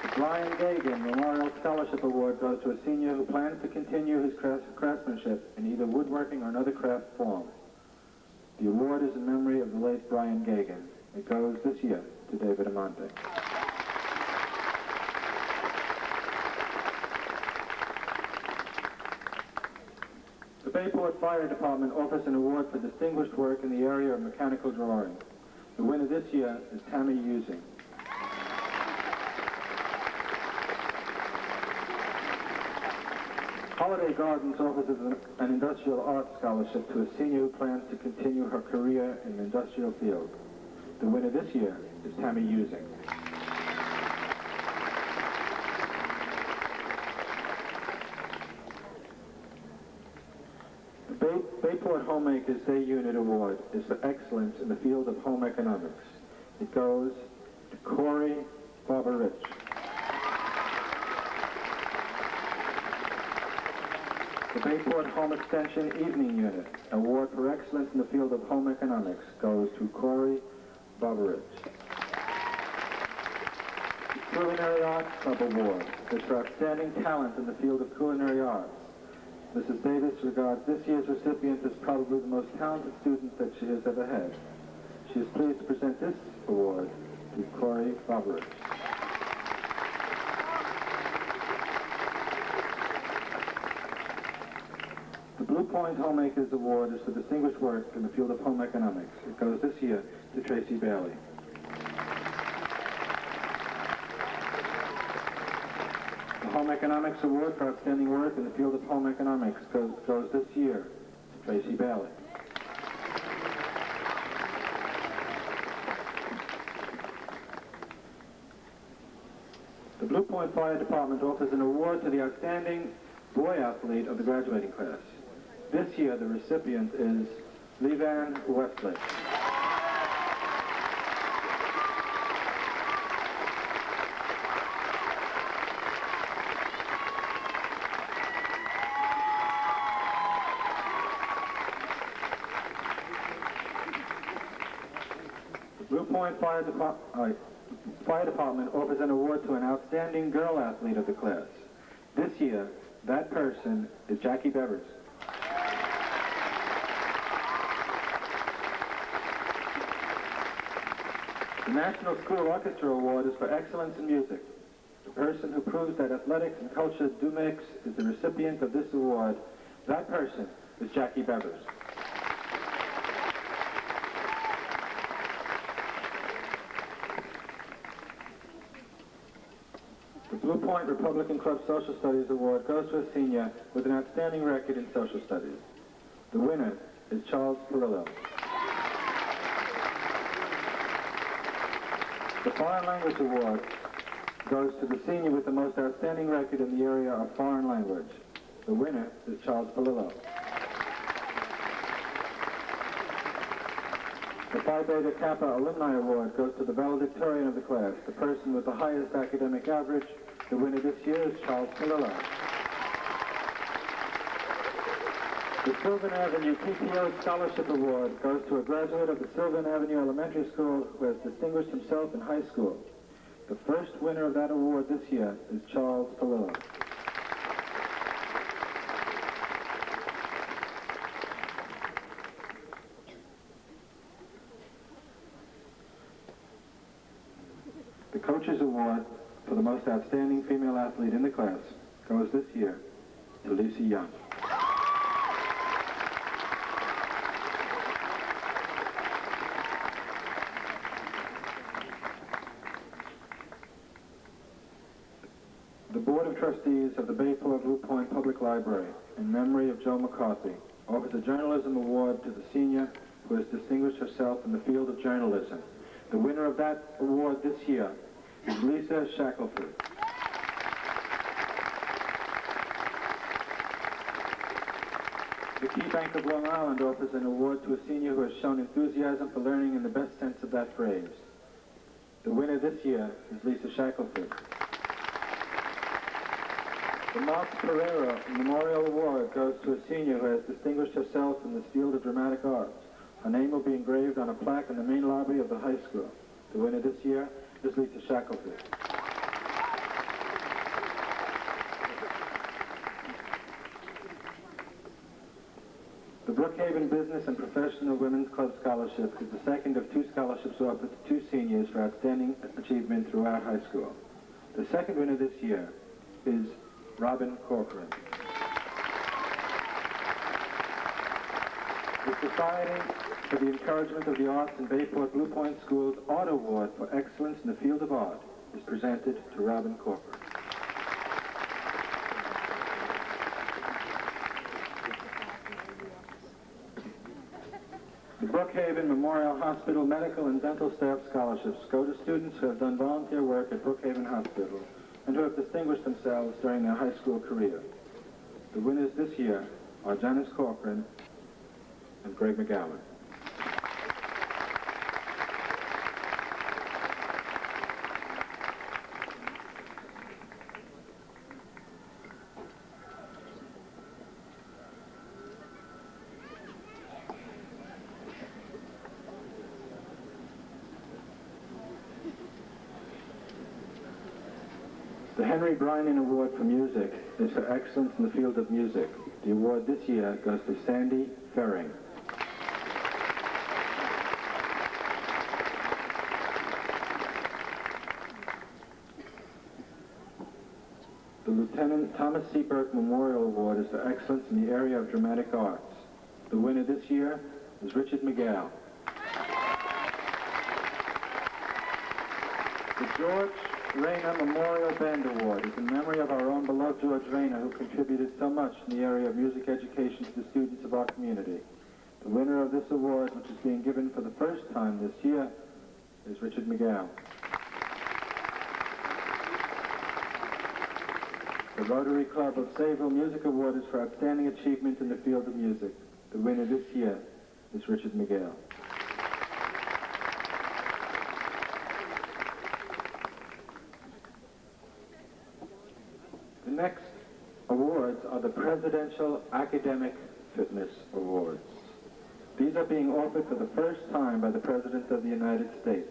The Brian Gagan Memorial Scholarship Award goes to a senior who plans to continue his craftsmanship in either woodworking or another craft form. The award is in memory of the late Brian Gagan. It goes this year to David Amante. The Bayport Fire Department offers an award for distinguished work in the area of mechanical drawing. The winner this year is Tammy Using. Holiday Gardens offers an industrial arts scholarship to a senior who plans to continue her career in the industrial field. The winner this year is Tammy Using. The Bayport Homemakers Day Unit Award is for excellence in the field of home economics. It goes to Corey Barber-Rich. The Bayport Home Extension Evening Unit Award for excellence in the field of home economics goes to Corey Barber-Rich. The Culinary Arts Club Award is for outstanding talent in the field of culinary arts. Mrs. Davis regards this year's recipient as probably the most talented student that she has ever had. She is pleased to present this award to Corey Barber-Rich. The Blue Point Homemakers Award is for distinguished work in the field of home economics. It goes this year to Tracy Bailey. The Home Economics Award for outstanding work in the field of home economics goes this year to Tracy Bailey. The Blue Point Fire Department offers an award to the outstanding boy athlete of the graduating class. This year, the recipient is Levan Westlake. The Blue Point Fire Department offers an award to an outstanding girl athlete of the class. This year, that person is Jackie Bevers. The National School Orchestra Award is for excellence in music. The person who proves that athletics and culture do mix is the recipient of this award. That person is Jackie Bevers. The Blue Point Republican Club Social Studies Award goes to a senior with an outstanding record in social studies. The winner is Charles Perillo. The Foreign Language Award goes to the senior with the most outstanding record in the area of foreign language. The winner is Charles Perillo. The Phi Beta Kappa Alumni Award goes to the valedictorian of the class, the person with the highest academic average. The winner this year is Charles Palillo. The Sylvan Avenue PTO Scholarship Award goes to a graduate of the Sylvan Avenue Elementary School who has distinguished himself in high school. The first winner of that award this year is Charles Palillo. The Coaches Award for the most outstanding female athlete in the class goes this year to Lisa Young. The Board of Trustees of the Bayport Blue Point Public Library, in memory of Joe McCarthy, offers a Journalism Award to the senior who has distinguished herself in the field of journalism. The winner of that award this year is Lisa Shackelford. The Key Bank of Long Island offers an award to a senior who has shown enthusiasm for learning in the best sense of that phrase. The winner this year is Lisa Shackelford. The Mark Pereira Memorial Award goes to a senior who has distinguished herself in the field of dramatic arts. Her name will be engraved on a plaque in the main lobby of the high school. The winner this year is Lisa Shackelford. The Brookhaven Business and Professional Women's Club Scholarship is the second of two scholarships offered to two seniors for outstanding achievement throughout high school. The second winner this year is Robin Corcoran. The Society for the Encouragement of the Arts in Bayport Blue Point School's Art Award for Excellence in the Field of Art is presented to Robin Corcoran. The Brookhaven Memorial Hospital Medical and Dental Staff Scholarships go to students who have done volunteer work at Brookhaven Hospital and who have distinguished themselves during their high school career. The winners this year are Janice Corcoran and Greg McGowan. The Henry Brynan Award for Music is for excellence in the field of music. The award this year goes to Sandy Ferring. The Lieutenant Thomas C. Burke Memorial Award is for excellence in the area of dramatic arts. The winner this year is Richard McGow. The George Rayner Memorial Band Award is in memory of our own beloved George Rayner, who contributed so much in the area of music education to the students of our community. The winner of this award, which is being given for the first time this year, is Richard McGow. The Rotary Club of Sayville Music Award is for outstanding achievement in the field of music. The winner this year is Richard McGow. The next awards are the Presidential Academic Fitness Awards. These are being offered for the first time by the President of the United States.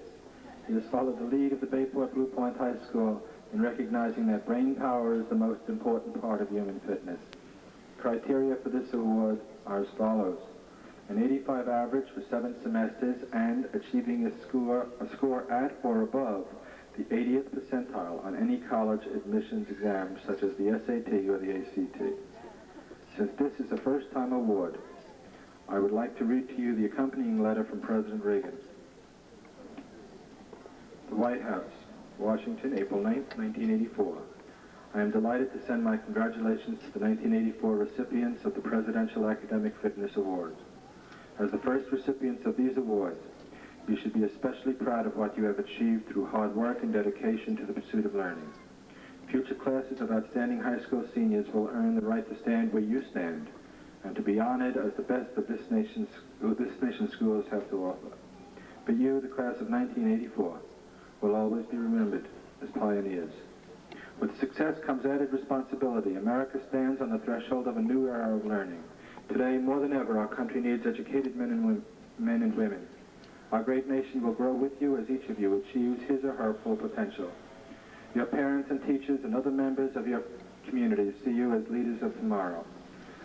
He has followed the lead of the Bayport Blue Point High School in recognizing that brain power is the most important part of human fitness. Criteria for this award are as follows: an 85 average for 7 semesters and achieving a score at or above the 80th percentile on any college admissions exam, such as the SAT or the ACT. Since this is a first-time award, I would like to read to you the accompanying letter from President Reagan. The White House, Washington, April 9, 1984. I am delighted to send my congratulations to the 1984 recipients of the Presidential Academic Fitness Awards. As the first recipients of these awards, you should be especially proud of what you have achieved through hard work and dedication to the pursuit of learning. Future classes of outstanding high school seniors will earn the right to stand where you stand and to be honored as the best of this nation's schools have to offer. But you, the class of 1984, will always be remembered as pioneers. With success comes added responsibility. America stands on the threshold of a new era of learning. Today, more than ever, our country needs educated men and women. Our great nation will grow with you as each of you achieves his or her full potential. Your parents and teachers and other members of your communities see you as leaders of tomorrow.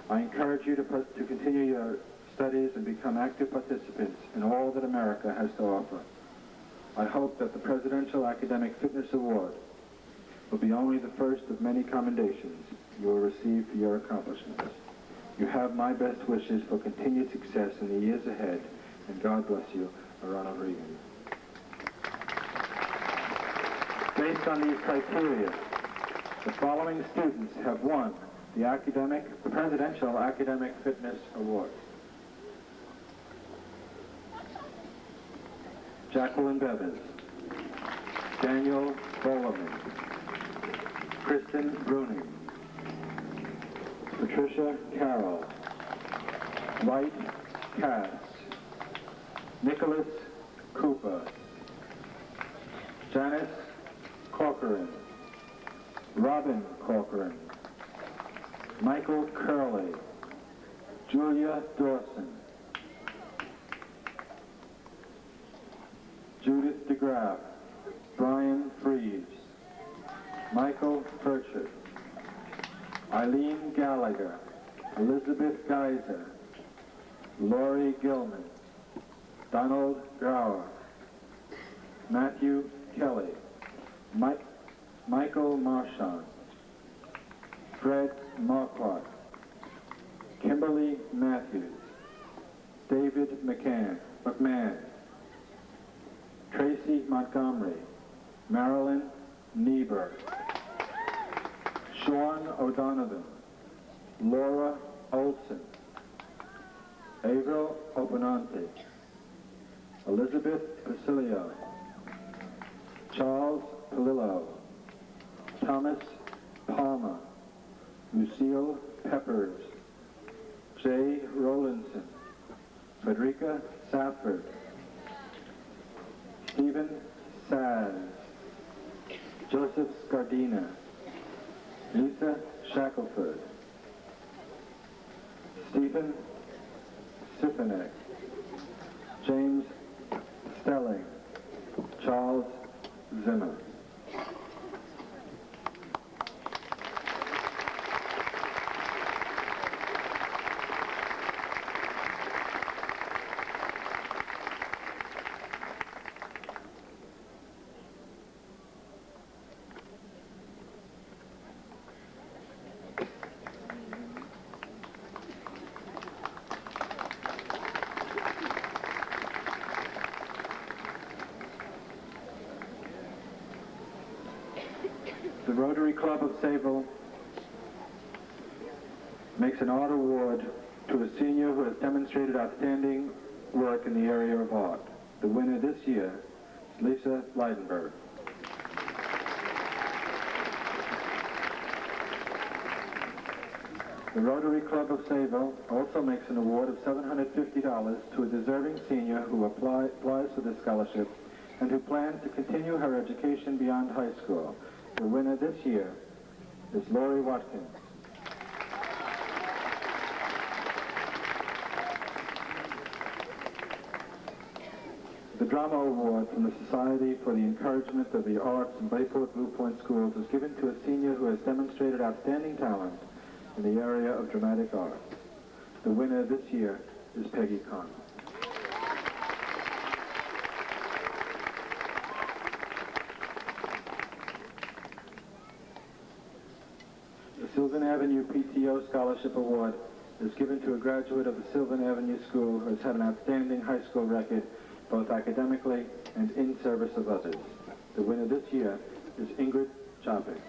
I encourage you to continue your studies and become active participants in all that America has to offer. I hope that the Presidential Academic Fitness Award will be only the first of many commendations you will receive for your accomplishments. You have my best wishes for continued success in the years ahead, and God bless you, Ronald Reagan. Based on these criteria, the following students have won the Presidential Academic Fitness Award. Jacqueline Bevins, Daniel Bolaman, Kristen Bruning, Patricia Carroll, White Cass, Nicholas Cooper, Janice Corcoran, Robin Corcoran, Michael Curley, Julia Dawson, Judith DeGraff, Brian Freves, Michael Purchett, Eileen Gallagher, Elizabeth Geiser, Lori Gilman, Donald Gower, Matthew Kelly, Michael Marchand, Fred Marquardt, Kimberly Matthews, David McMahon, Tracy Montgomery, Marilyn Niebuhr, Sean O'Donovan, Laura Olson, Avril Openante, Elizabeth Basilio, Charles Palillo, Thomas Palmer, Lucille Peppers, Jay Rowlandson, Frederica Safford, Stephen Saz, Joseph Scardina, Lisa Shackelford, Stephen Sifanek, James Stelling, Charles Zimmer. The Rotary Club of Sayville makes an art award to a senior who has demonstrated outstanding work in the area of art. The winner this year is Lisa Leidenberg. The Rotary Club of Sayville also makes an award of $750 to a deserving senior who applies for this scholarship and who plans to continue her education beyond high school. The winner this year is Lori Watkins. The Drama Award from the Society for the Encouragement of the Arts in Bayport Blue Point Schools is given to a senior who has demonstrated outstanding talent in the area of dramatic art. The winner this year is Peggy Connell. The Sylvan Avenue PTO Scholarship Award is given to a graduate of the Sylvan Avenue School who has had an outstanding high school record, both academically and in service of others. The winner this year is Ingrid Chopik.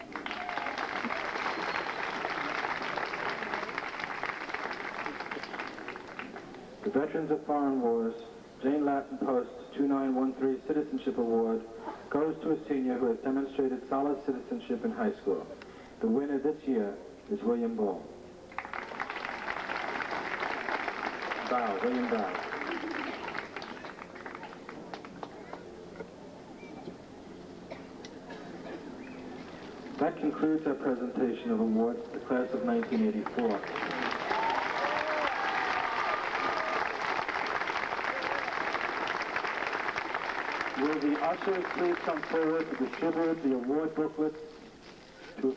The Veterans of Foreign Wars Jane Latin Post 2913 Citizenship Award goes to a senior who has demonstrated solid citizenship in high school. The winner this year is William Ball. William Bow. concludes our presentation of awards to the class of 1984. Will the ushers please come forward to distribute the award booklets to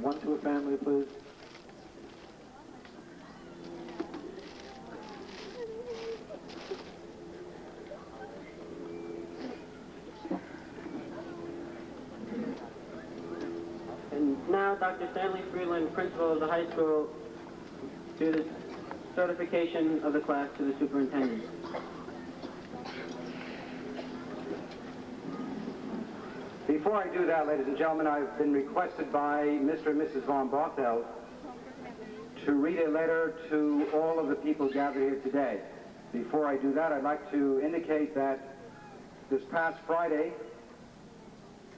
one to a family, please? And now Dr. Stanley Freeland, principal of the high school, do the certification of the class to the superintendent. Before I do that, ladies and gentlemen, I've been requested by Mr. and Mrs. von Bothell to read a letter to all of the people gathered here today. Before I do that, I'd like to indicate that this past Friday,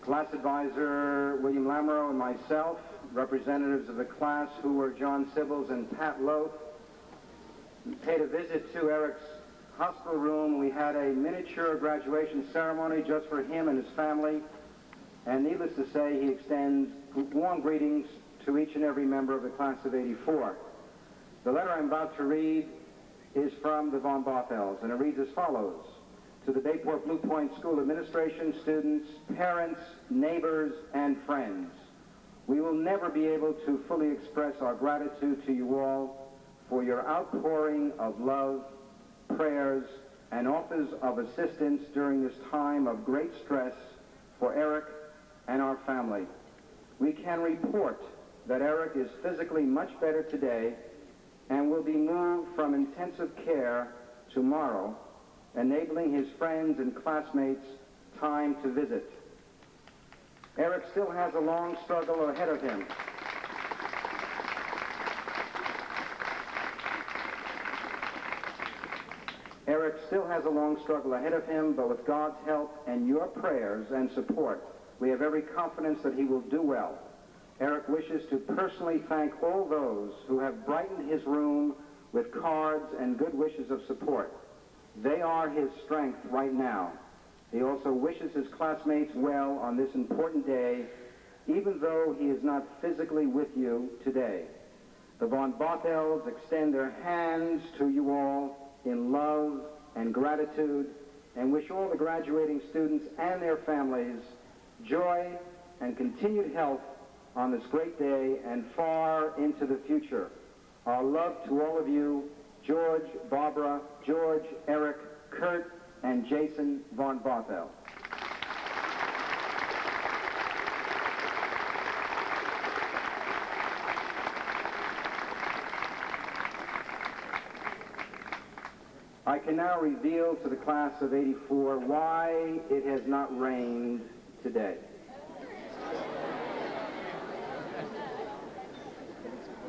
class advisor William Lamoureux and myself, representatives of the class who were John Sibbles and Pat Loth, paid a visit to Eric's hospital room. We had a miniature graduation ceremony just for him and his family. And needless to say, he extends warm greetings to each and every member of the class of '84. The letter I'm about to read is from the von Bothells, and it reads as follows. To the Bayport Blue Point School administration, students, parents, neighbors, and friends. We will never be able to fully express our gratitude to you all for your outpouring of love, prayers, and offers of assistance during this time of great stress for Eric and our family. We can report that Eric is physically much better today and will be moved from intensive care tomorrow, enabling his friends and classmates time to visit. Eric still has a long struggle ahead of him. Eric still has a long struggle ahead of him, but with God's help and your prayers and support, we have every confidence that he will do well. Eric wishes to personally thank all those who have brightened his room with cards and good wishes of support. They are his strength right now. He also wishes his classmates well on this important day, even though he is not physically with you today. The von Bothells extend their hands to you all in love and gratitude, and wish all the graduating students and their families joy and continued health on this great day and far into the future. Our love to all of you, George, Barbara, George, Eric, Kurt, and Jason von Bothell. I can now reveal to the class of '84 why it has not rained today.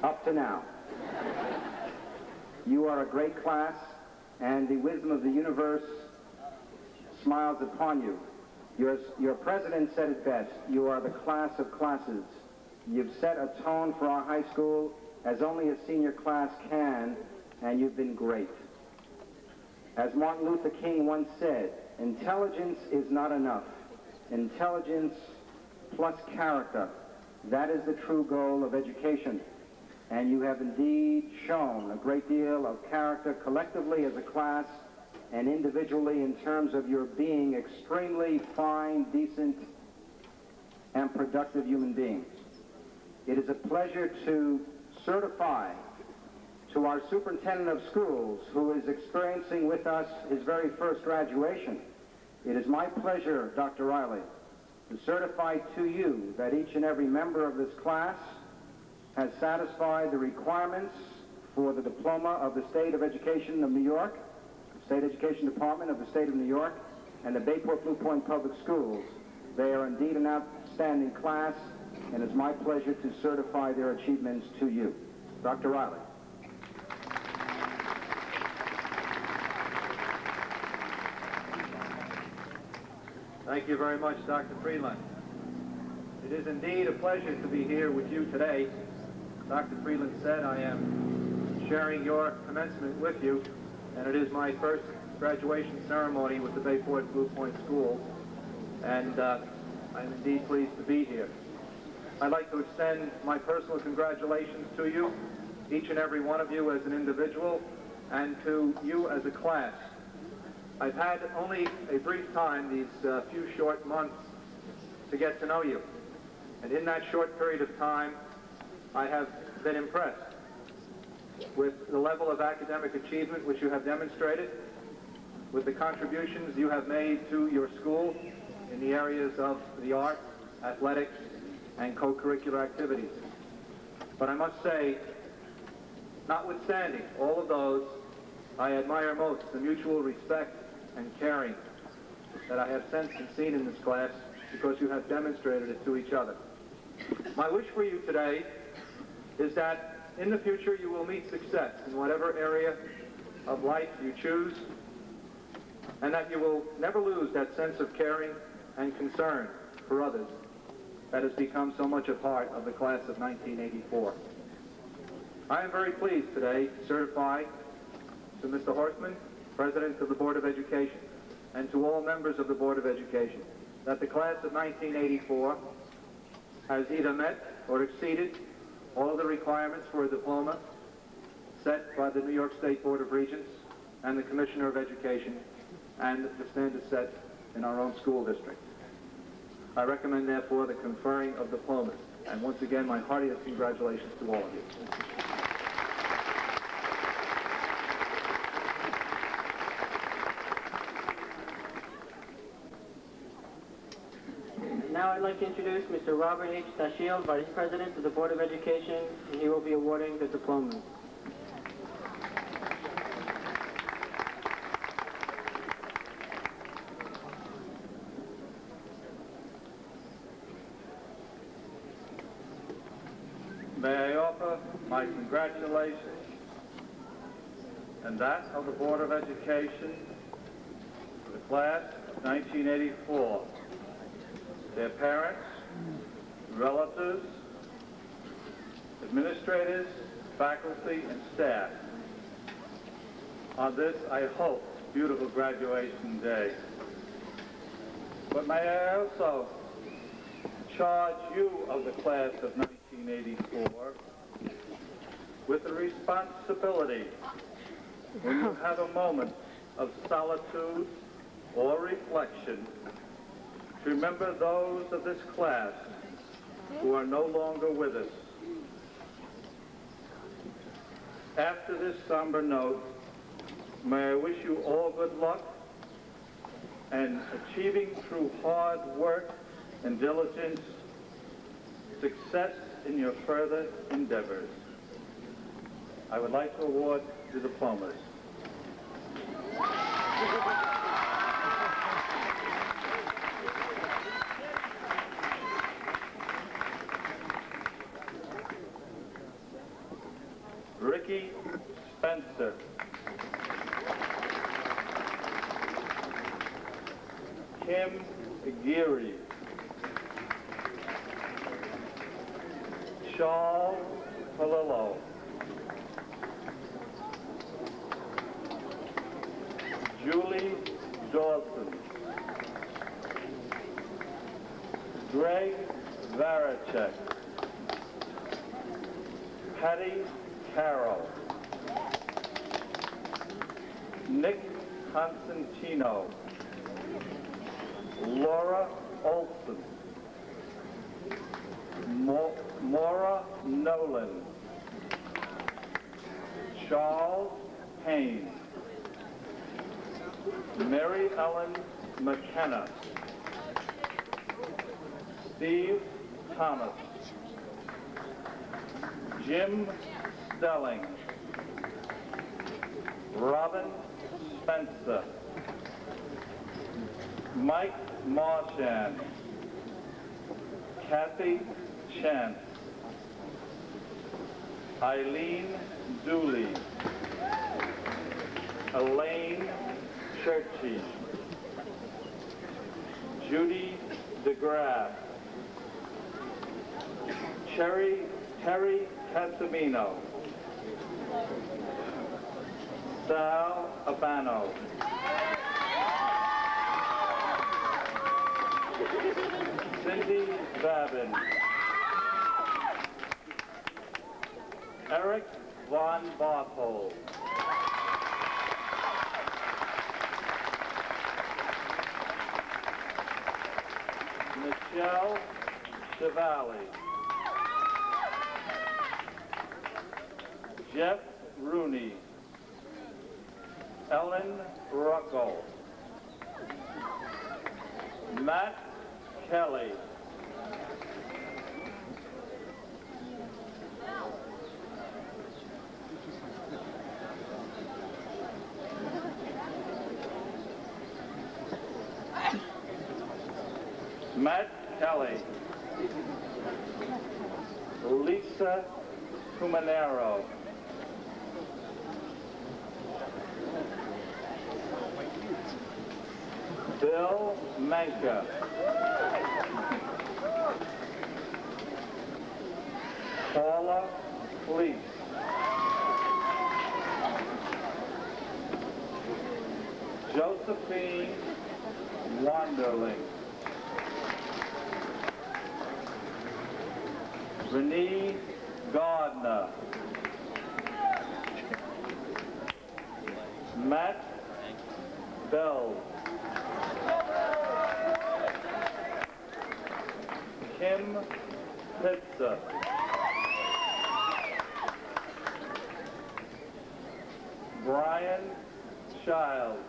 Up to now. You are a great class, and the wisdom of the universe smiles upon you. Your president said it best. You are the class of classes. You've set a tone for our high school as only a senior class can, and you've been great. As Martin Luther King once said, intelligence is not enough. Intelligence plus character, that is the true goal of education. And you have indeed shown a great deal of character collectively as a class and individually in terms of your being extremely fine, decent, and productive human beings. It is a pleasure to certify to our superintendent of schools, who is experiencing with us his very first graduation. It is my pleasure, Dr. Riley, to certify to you that each and every member of this class has satisfied the requirements for the diploma of the State of Education of New York, State Education Department of the State of New York, and the Bayport Blue Point Public Schools. They are indeed an outstanding class, and it's my pleasure to certify their achievements to you. Dr. Riley. Thank you very much, Dr. Freeland. It is indeed a pleasure to be here with you today. Dr. Freeland said I am sharing your commencement with you, and it is my first graduation ceremony with the Bayport Blue Point Schools, and I'm indeed pleased to be here. I'd like to extend my personal congratulations to you, each and every one of you as an individual, and to you as a class. I've had only a brief time, these few short months, to get to know you. And in that short period of time, I have been impressed with the level of academic achievement which you have demonstrated, with the contributions you have made to your school in the areas of the arts, athletics, and co-curricular activities. But I must say, notwithstanding all of those, I admire most the mutual respect and caring that I have sensed and seen in this class, because you have demonstrated it to each other. My wish for you today is that in the future you will meet success in whatever area of life you choose, and that you will never lose that sense of caring and concern for others that has become so much a part of the class of 1984. I am very pleased today to certify to Mr. Horstman, President of the Board of Education, and to all members of the Board of Education, that the class of 1984 has either met or exceeded all of the requirements for a diploma set by the New York State Board of Regents and the Commissioner of Education and the standards set in our own school district. I recommend, therefore, the conferring of diplomas. And once again, my heartiest congratulations to all of you. Now I'd like to introduce Mr. Robert H. Dashiell, Vice President of the Board of Education, and he will be awarding the diplomas. May I offer my congratulations and that of the Board of Education for the class of 1984, their parents, relatives, administrators, faculty, and staff on this, I hope, beautiful graduation day. But may I also charge you of the class of 1984 with the responsibility, when you have a moment of solitude or reflection, to remember those of this class who are no longer with us. After this somber note, may I wish you all good luck and achieving through hard work and diligence success in your further endeavors. I would like to award the diplomas. Ricky Spencer. Kim Geary. Charles Palillo. Julie Dawson. Greg Varacek. Patty Carroll. Nick Constantino. Laura Olson. Maura Nolan. Charles Payne. Mary Ellen McKenna. Steve Thomas. Jim Stelling. Robin Spencer. Mike Marchand. Kathy Chance. Eileen Dooley. Elaine Churchy. Judy DeGraff. Terry Casamino. Sal Abano. Cindy Babin. Eric Von Barthold. Michelle Chevali. Jeff Rooney. Ellen Ruckel. Matt Kelly. Matt Kelly. Lisa Cumanero. Bill Manka. Paula Fleece. Josephine Wanderling. Renee Gardner. Matt Bell. Kim Pitzer. Brian Childs.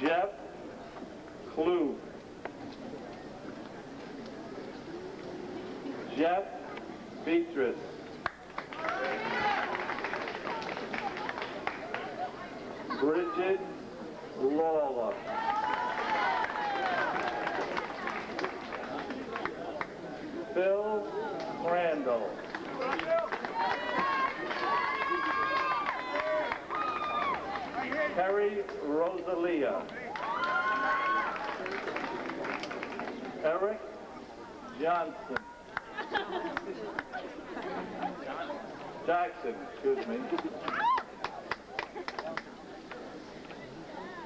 Jeff Klug. Jeff Beatrice. Bridget Lawler. Phil Crandall. Terry Rosalia. Eric Johnson. Jackson, excuse me.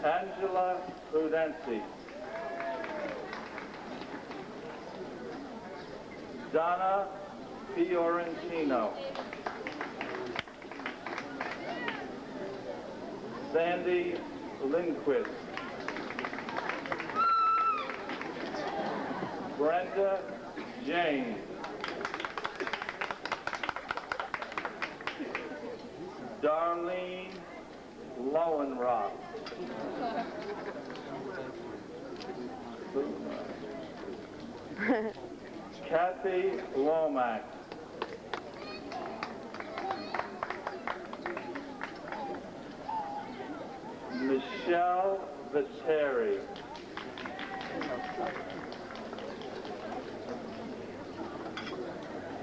Angela Prudenci. Donna Fiorentino. Sandy Lindquist. Brenda Jane. Darlene Lowenrock. Kathy Womack. Michelle Viteri.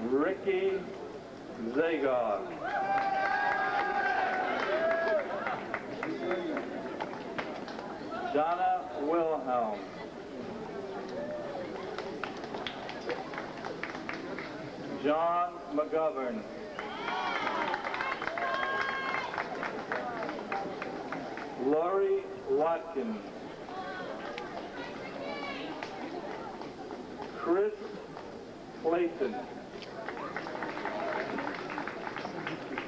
Ricky Zagar. Donna Wilhelm. John McGovern. Lori Watkins. Chris Clayton.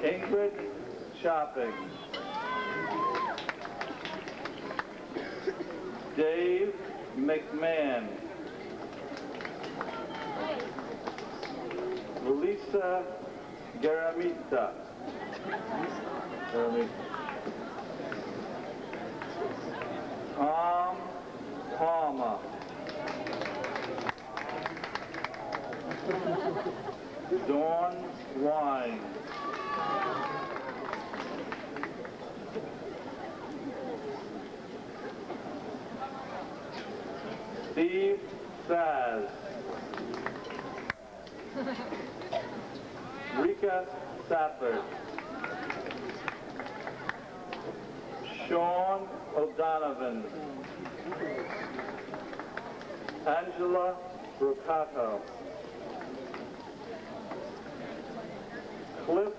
Ingrid Shopping. Dave McMahon. Lisa Garamita. Tom Palmer. Dawn Wine. Steve Saz. Rika Safford. Sean O'Donovan. Angela Brocato. Cliff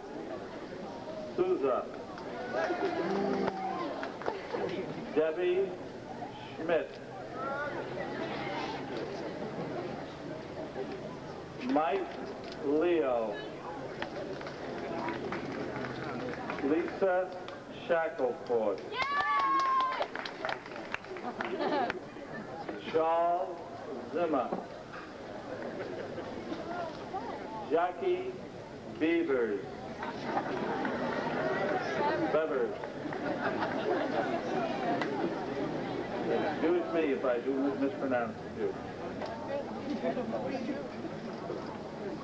Souza. Debbie Schmidt. Mike Leo. Lisa Shackelford. Charles Zimmer. Jackie Bevers. Excuse me if I do mispronounce you.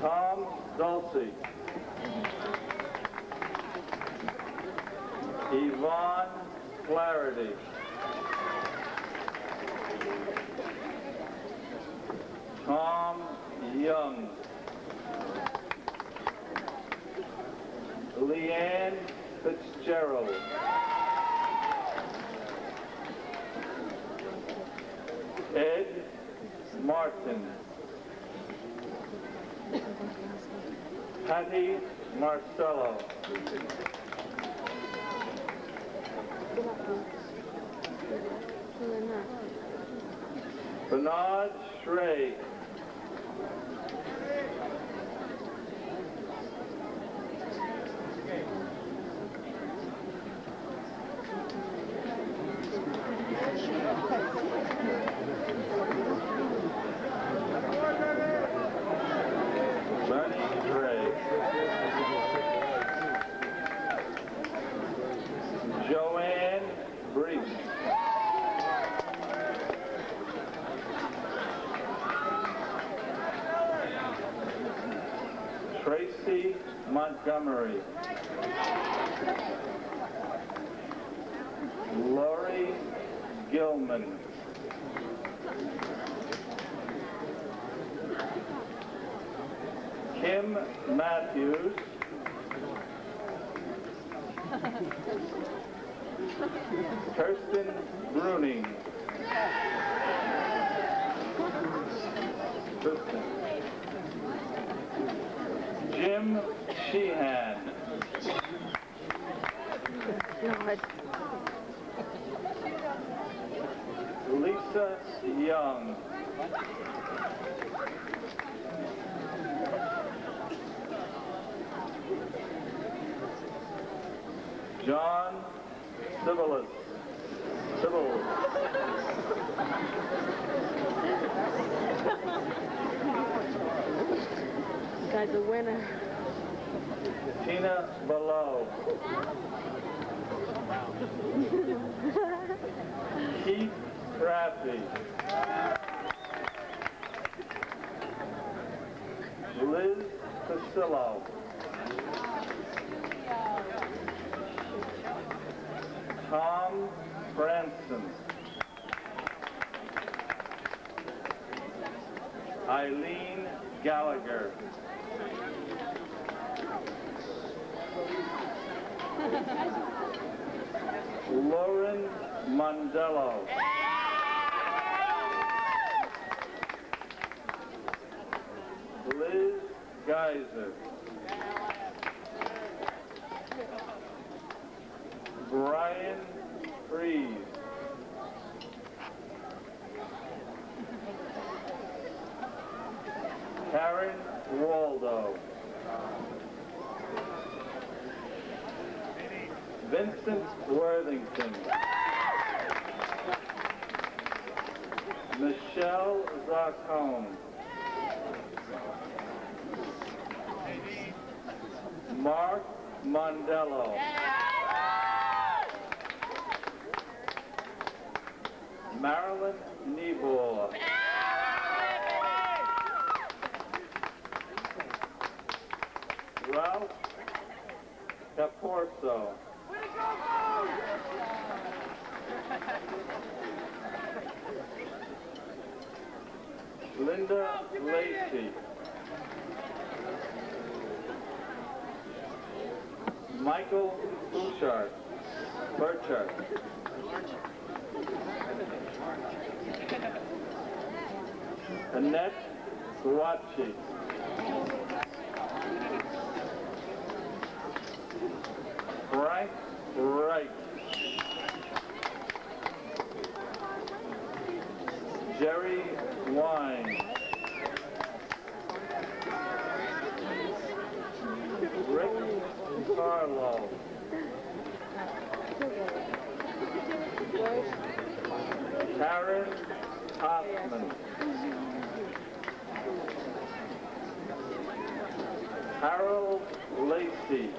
Tom Dulce. Yvonne Flaherty. Tom Young. Leanne Fitzgerald. Ed Martin. Patty Marcello. Bernard Schrey. Joanne Brees. Tracy Montgomery. Lori Gilman. Kim Matthews. Kirsten Bruning. Jim Sheehan. Lisa Young. John Sibilis. Guy's a winner. Tina Below. Keith Crafty. Liz Castillo. Tom Branson. Eileen Gallagher. Lauren Mondello. Liz Geiser. Brian Freeze. Karen Waldo. Vincent Worthington. Michelle Zarcone. Mark Mondello. Marilyn Niebuhr. Ralph Caporso. Linda Lacey. Michael Burchard. Annette Guachi. Frank Wright. Jerry Wine. Darren Hoffman. Harold Lacey.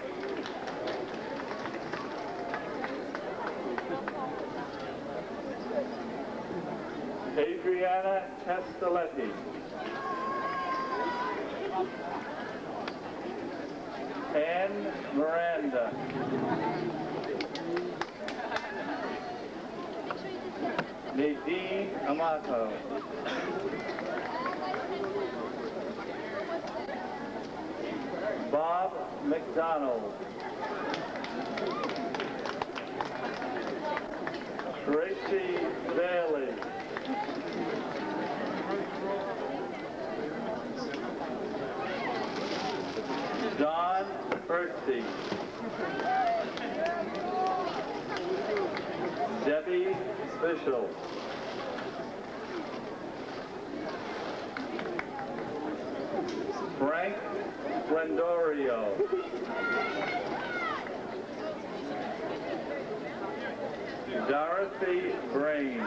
Adriana Castelletti. Anne Miranda. Nadine Amato. Bob McDonald. Tracy Bailey. Don Bertsey. Debbie Fischel. Frank Glendorio. Dorothy Brain.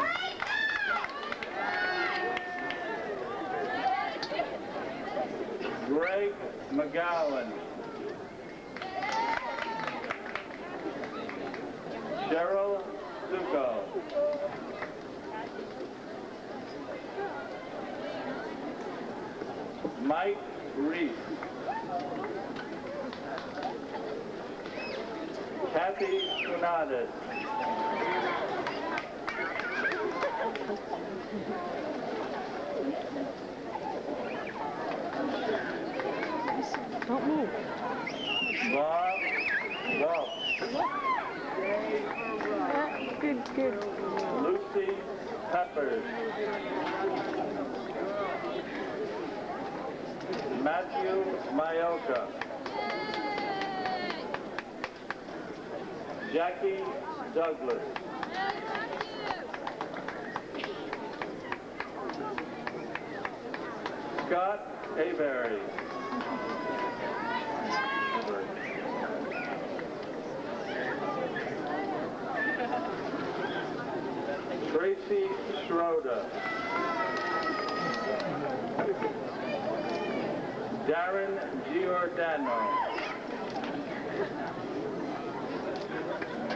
Greg McGowan. Cheryl Zuko. Mike Reese. Kathy Funades. Don't move. Bob Walsh. Good. Lucy Peppers. Matthew Mayoka. Jackie Douglas. Scott Avery. Tracy Schroeder. Darren Giordano.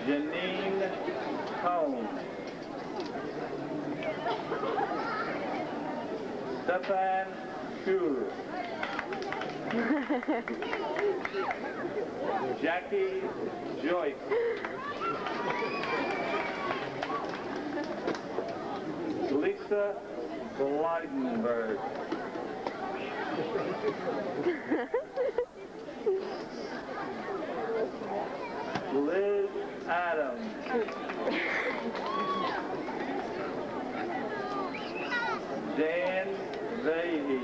Janine Cohn. Stefan Schuler. Jackie Joyce. Lisa Blydenberg. Liz Adams. Dan Vahey.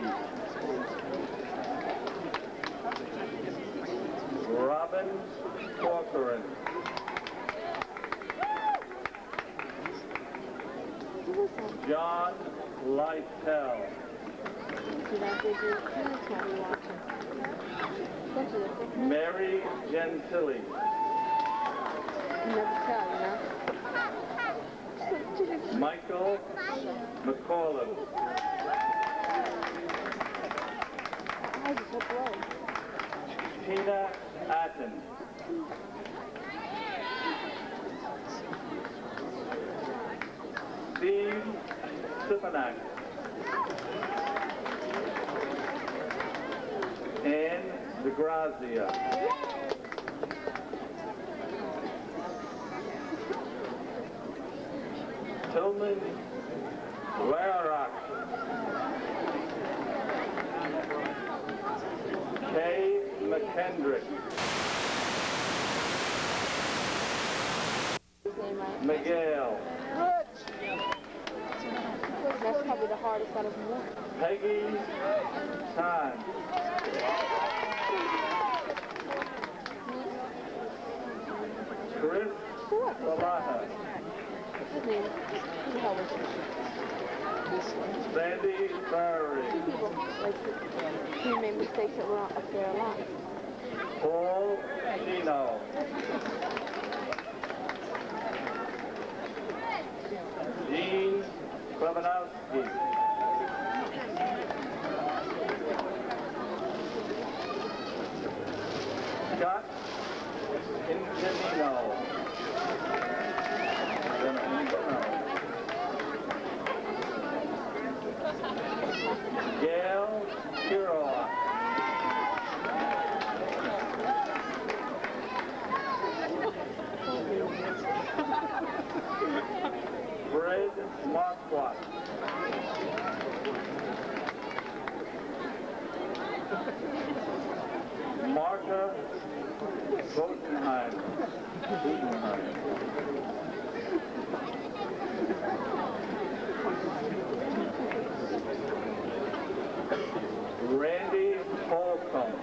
Robin Corcoran. John Lytell. Mary Gentili. Michael McCullough. Tina Atten. Steve Sipanak. Anne DeGrazia. Tillman Larak. Kay McKendrick. Miguel. That's probably the hardest out of them all. Peggy Time. Chris Salaha. Sandy Barry. He made mistakes that were up there a lot. Paul Chino. Jean Maggie. Scott Ingenino. Gail Kiroa. Fred Marquardt. Martha Botenheim. Randy Holcomb.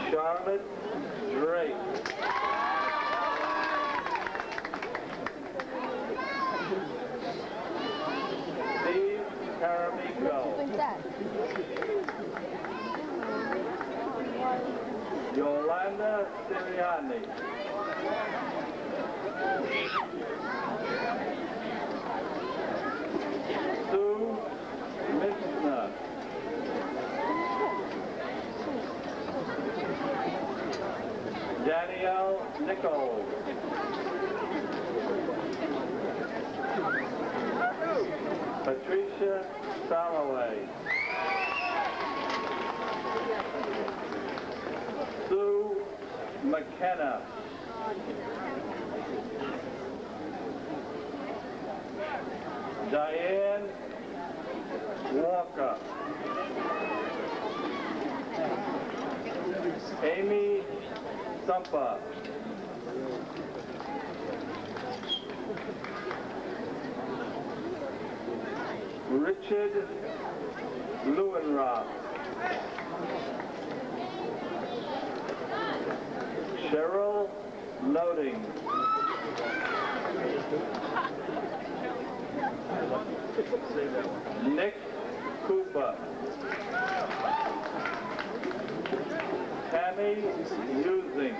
Charlotte Drake. Steve Caramico. Yolanda Siriani. Sue Mishner. Danielle Nichols. Patricia Salloway. Sue McKenna. Diane Walker. Amy Sumpa. Richard Lewinroth. Cheryl Loading. Nick Cooper. Tammy Using.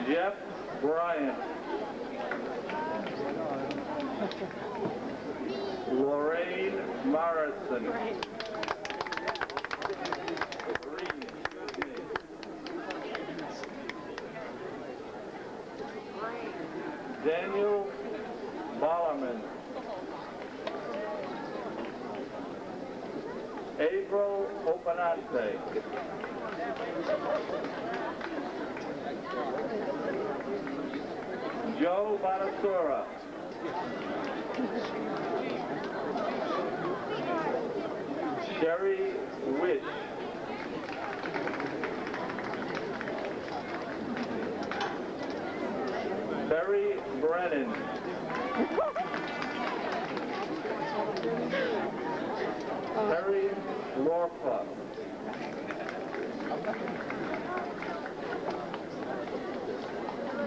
Jeff Bryant. Lorraine Morrison. Daniel Bollerman. April Opanate. Joe Bonasura. Sherry Wish. Barry Brennan. Terry Lorpa.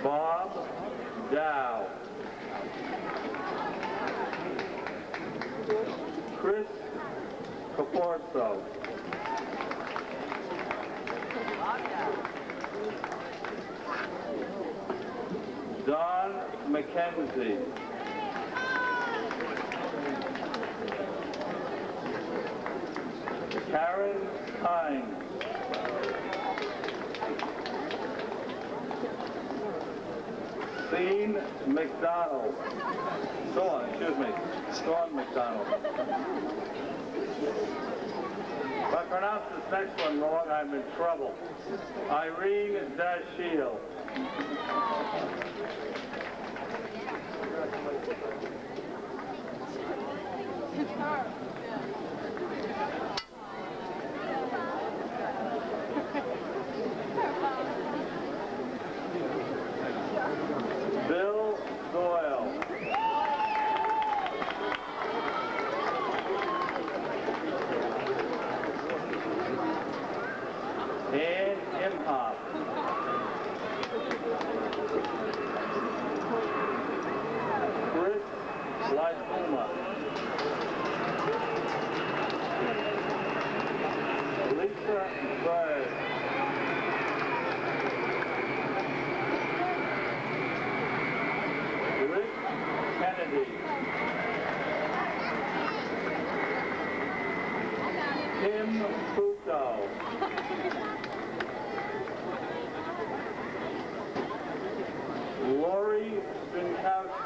Bob Dow. Chris Caporso. Don McKenzie. Karen Hines. Sean McDonald. Sean McDonald. If I pronounce this next one wrong, I'm in trouble. Irene Dashiell. Bill Doyle. Ann Imhoff. Chris Lipuma. Lisa Bird.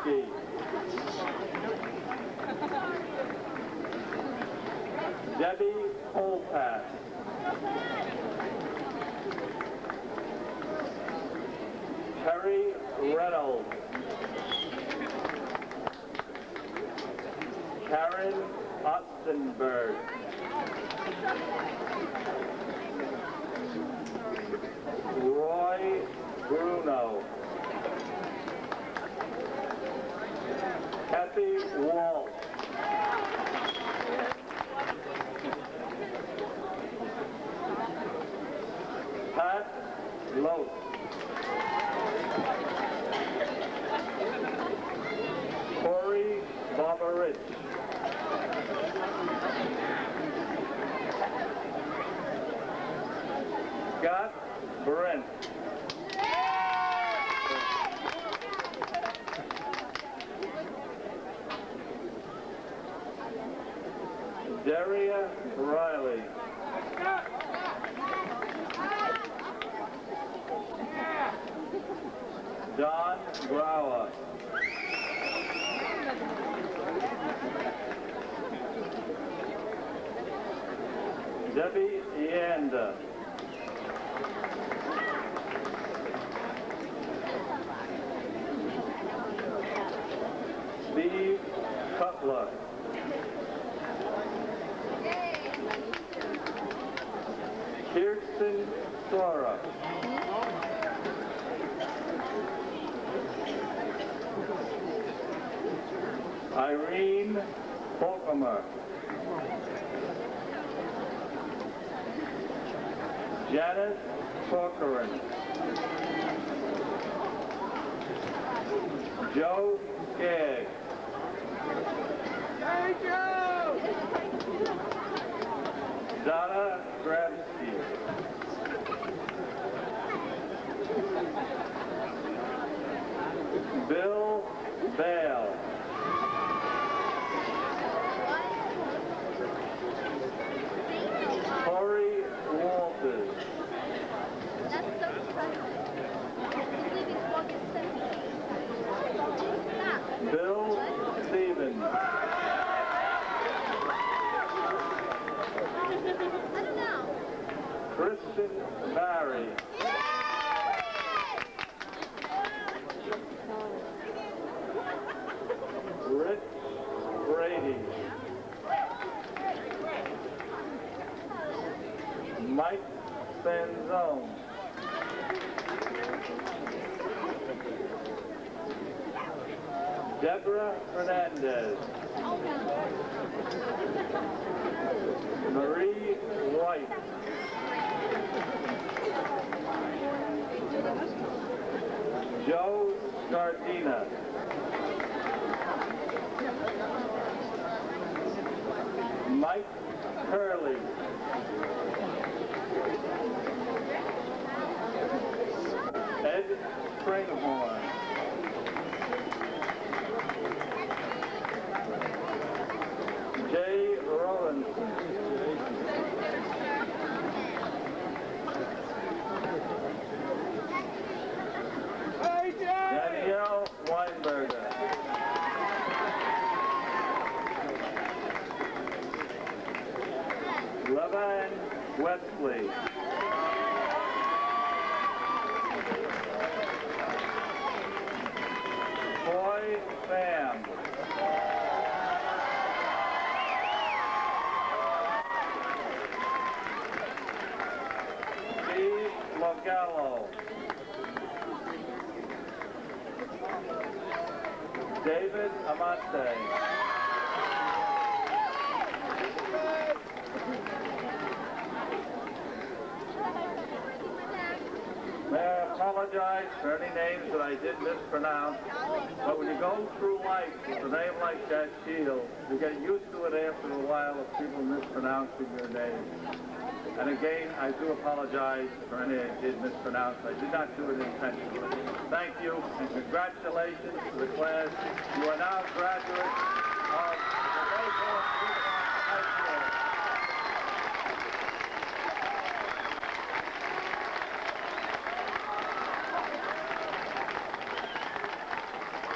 Grabsky. Debbie Olpat. Terry Reynolds. Karen Ostenberg. Roy Bruno. Kathy Walsh. Pat Lowe. Corey Barbarich. Scott Brent. Daria Riley. Don Brower. Debbie Yanda. Steve Cutler. Kirsten Sora. Irene Polkamer. Janice Corcoran. Joe Skaggs. Hey, Joe! Donna Grabsky. Bill Bale. Corey Walters. Bill Stevens. Kristen Barry. Rich Brady. Mike Sanzone. Deborah Fernandez. Marie White. Joe Gardina. Mike Curley. Ed Springhorn. Jay Rowlandson. Danielle Weinberger. Levan Wesley. Troy Pham. Steve Logallo. David Amante. May I apologize for any names that I did mispronounce, but when you go through life with a name like that, Shield, you get used to it after a while of people mispronouncing your name. And again, I do apologize for any I did mispronounce. I did not do it intentionally. Thank you, and congratulations to the class. You are now graduates of the Bayport High School.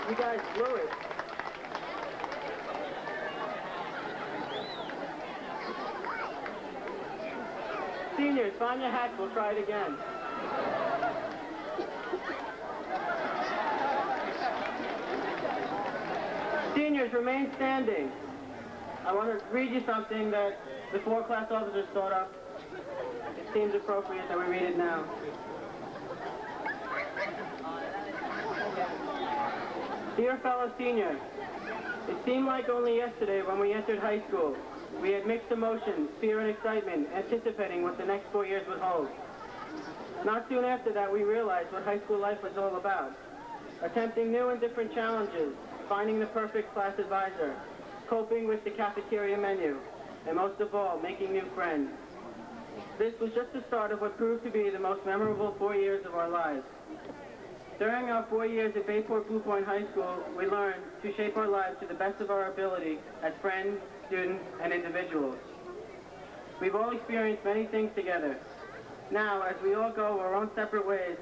You guys blew it. Seniors, find your hats. We'll try it again. Seniors, remain standing. I want to read you something that the 4 class officers thought up. It seems appropriate that we read it now. Dear fellow seniors, it seemed like only yesterday when we entered high school. We had mixed emotions, fear and excitement, anticipating what the next 4 years would hold. Not soon after that, we realized what high school life was all about. Attempting new and different challenges, finding the perfect class advisor, coping with the cafeteria menu, and most of all, making new friends. This was just the start of what proved to be the most memorable 4 years of our lives. During our 4 years at Bayport Blue Point High School, we learned to shape our lives to the best of our ability as friends, students, and individuals. We've all experienced many things together. Now, as we all go our own separate ways,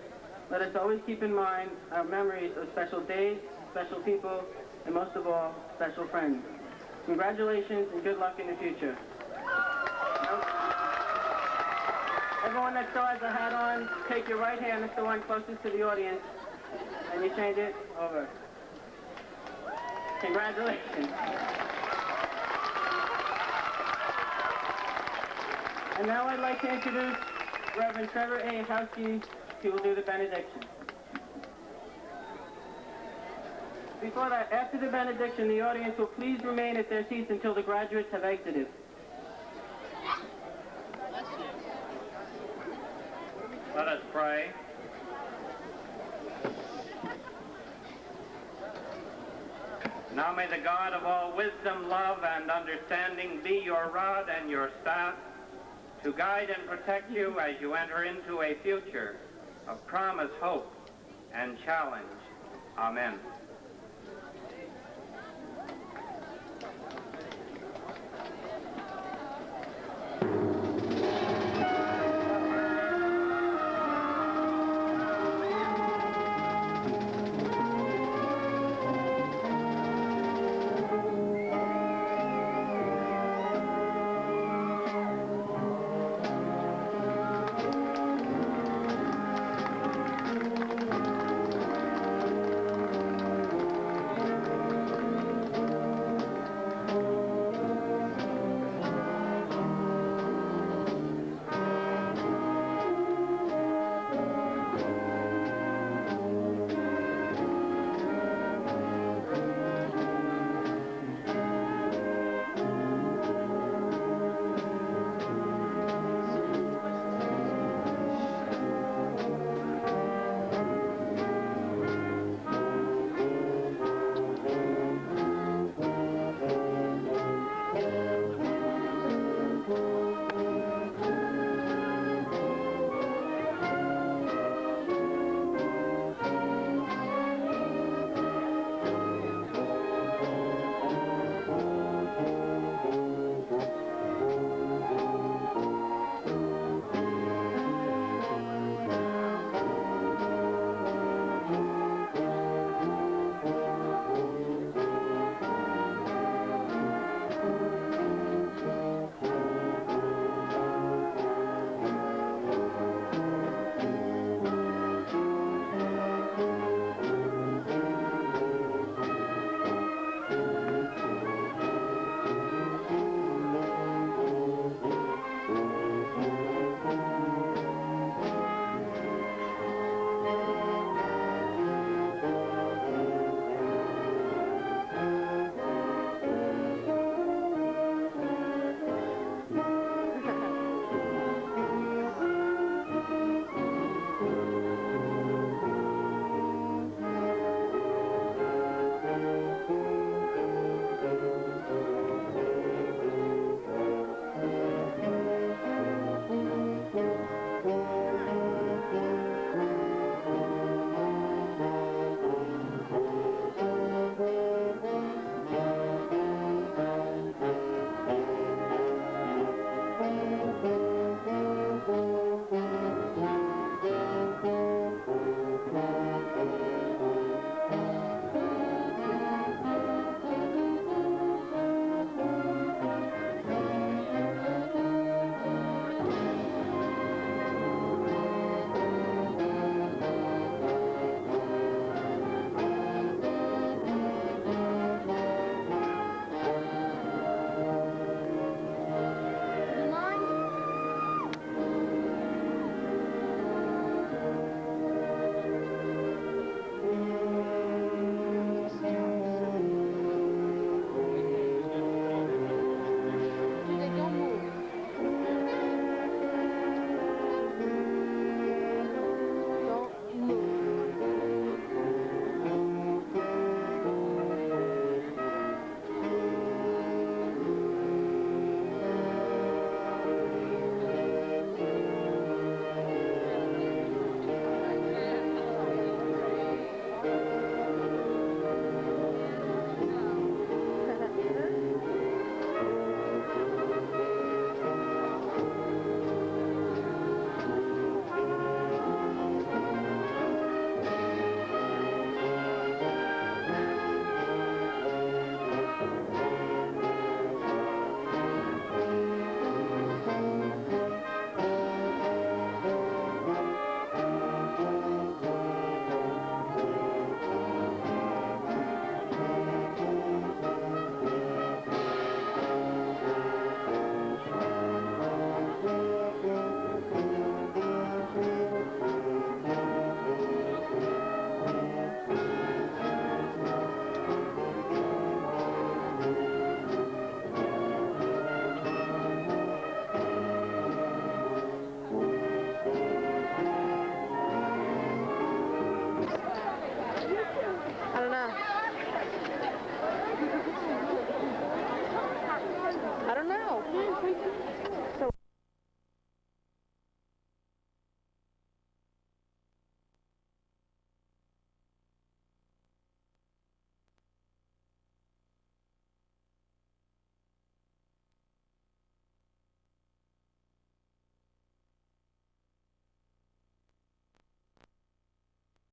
let us always keep in mind our memories of special days, special people, and most of all, special friends. Congratulations and good luck in the future. Everyone that still has a hat on, take your right hand, that's the one closest to the audience, and you change it over. Congratulations. And now I'd like to introduce Reverend Trevor A. Howski, who will do the benediction. Before that, after the benediction, the audience will please remain at their seats until the graduates have exited. Let us pray. Now may the God of all wisdom, love, and understanding be your rod and your staff to guide and protect you as you enter into a future of promise, hope, and challenge. Amen.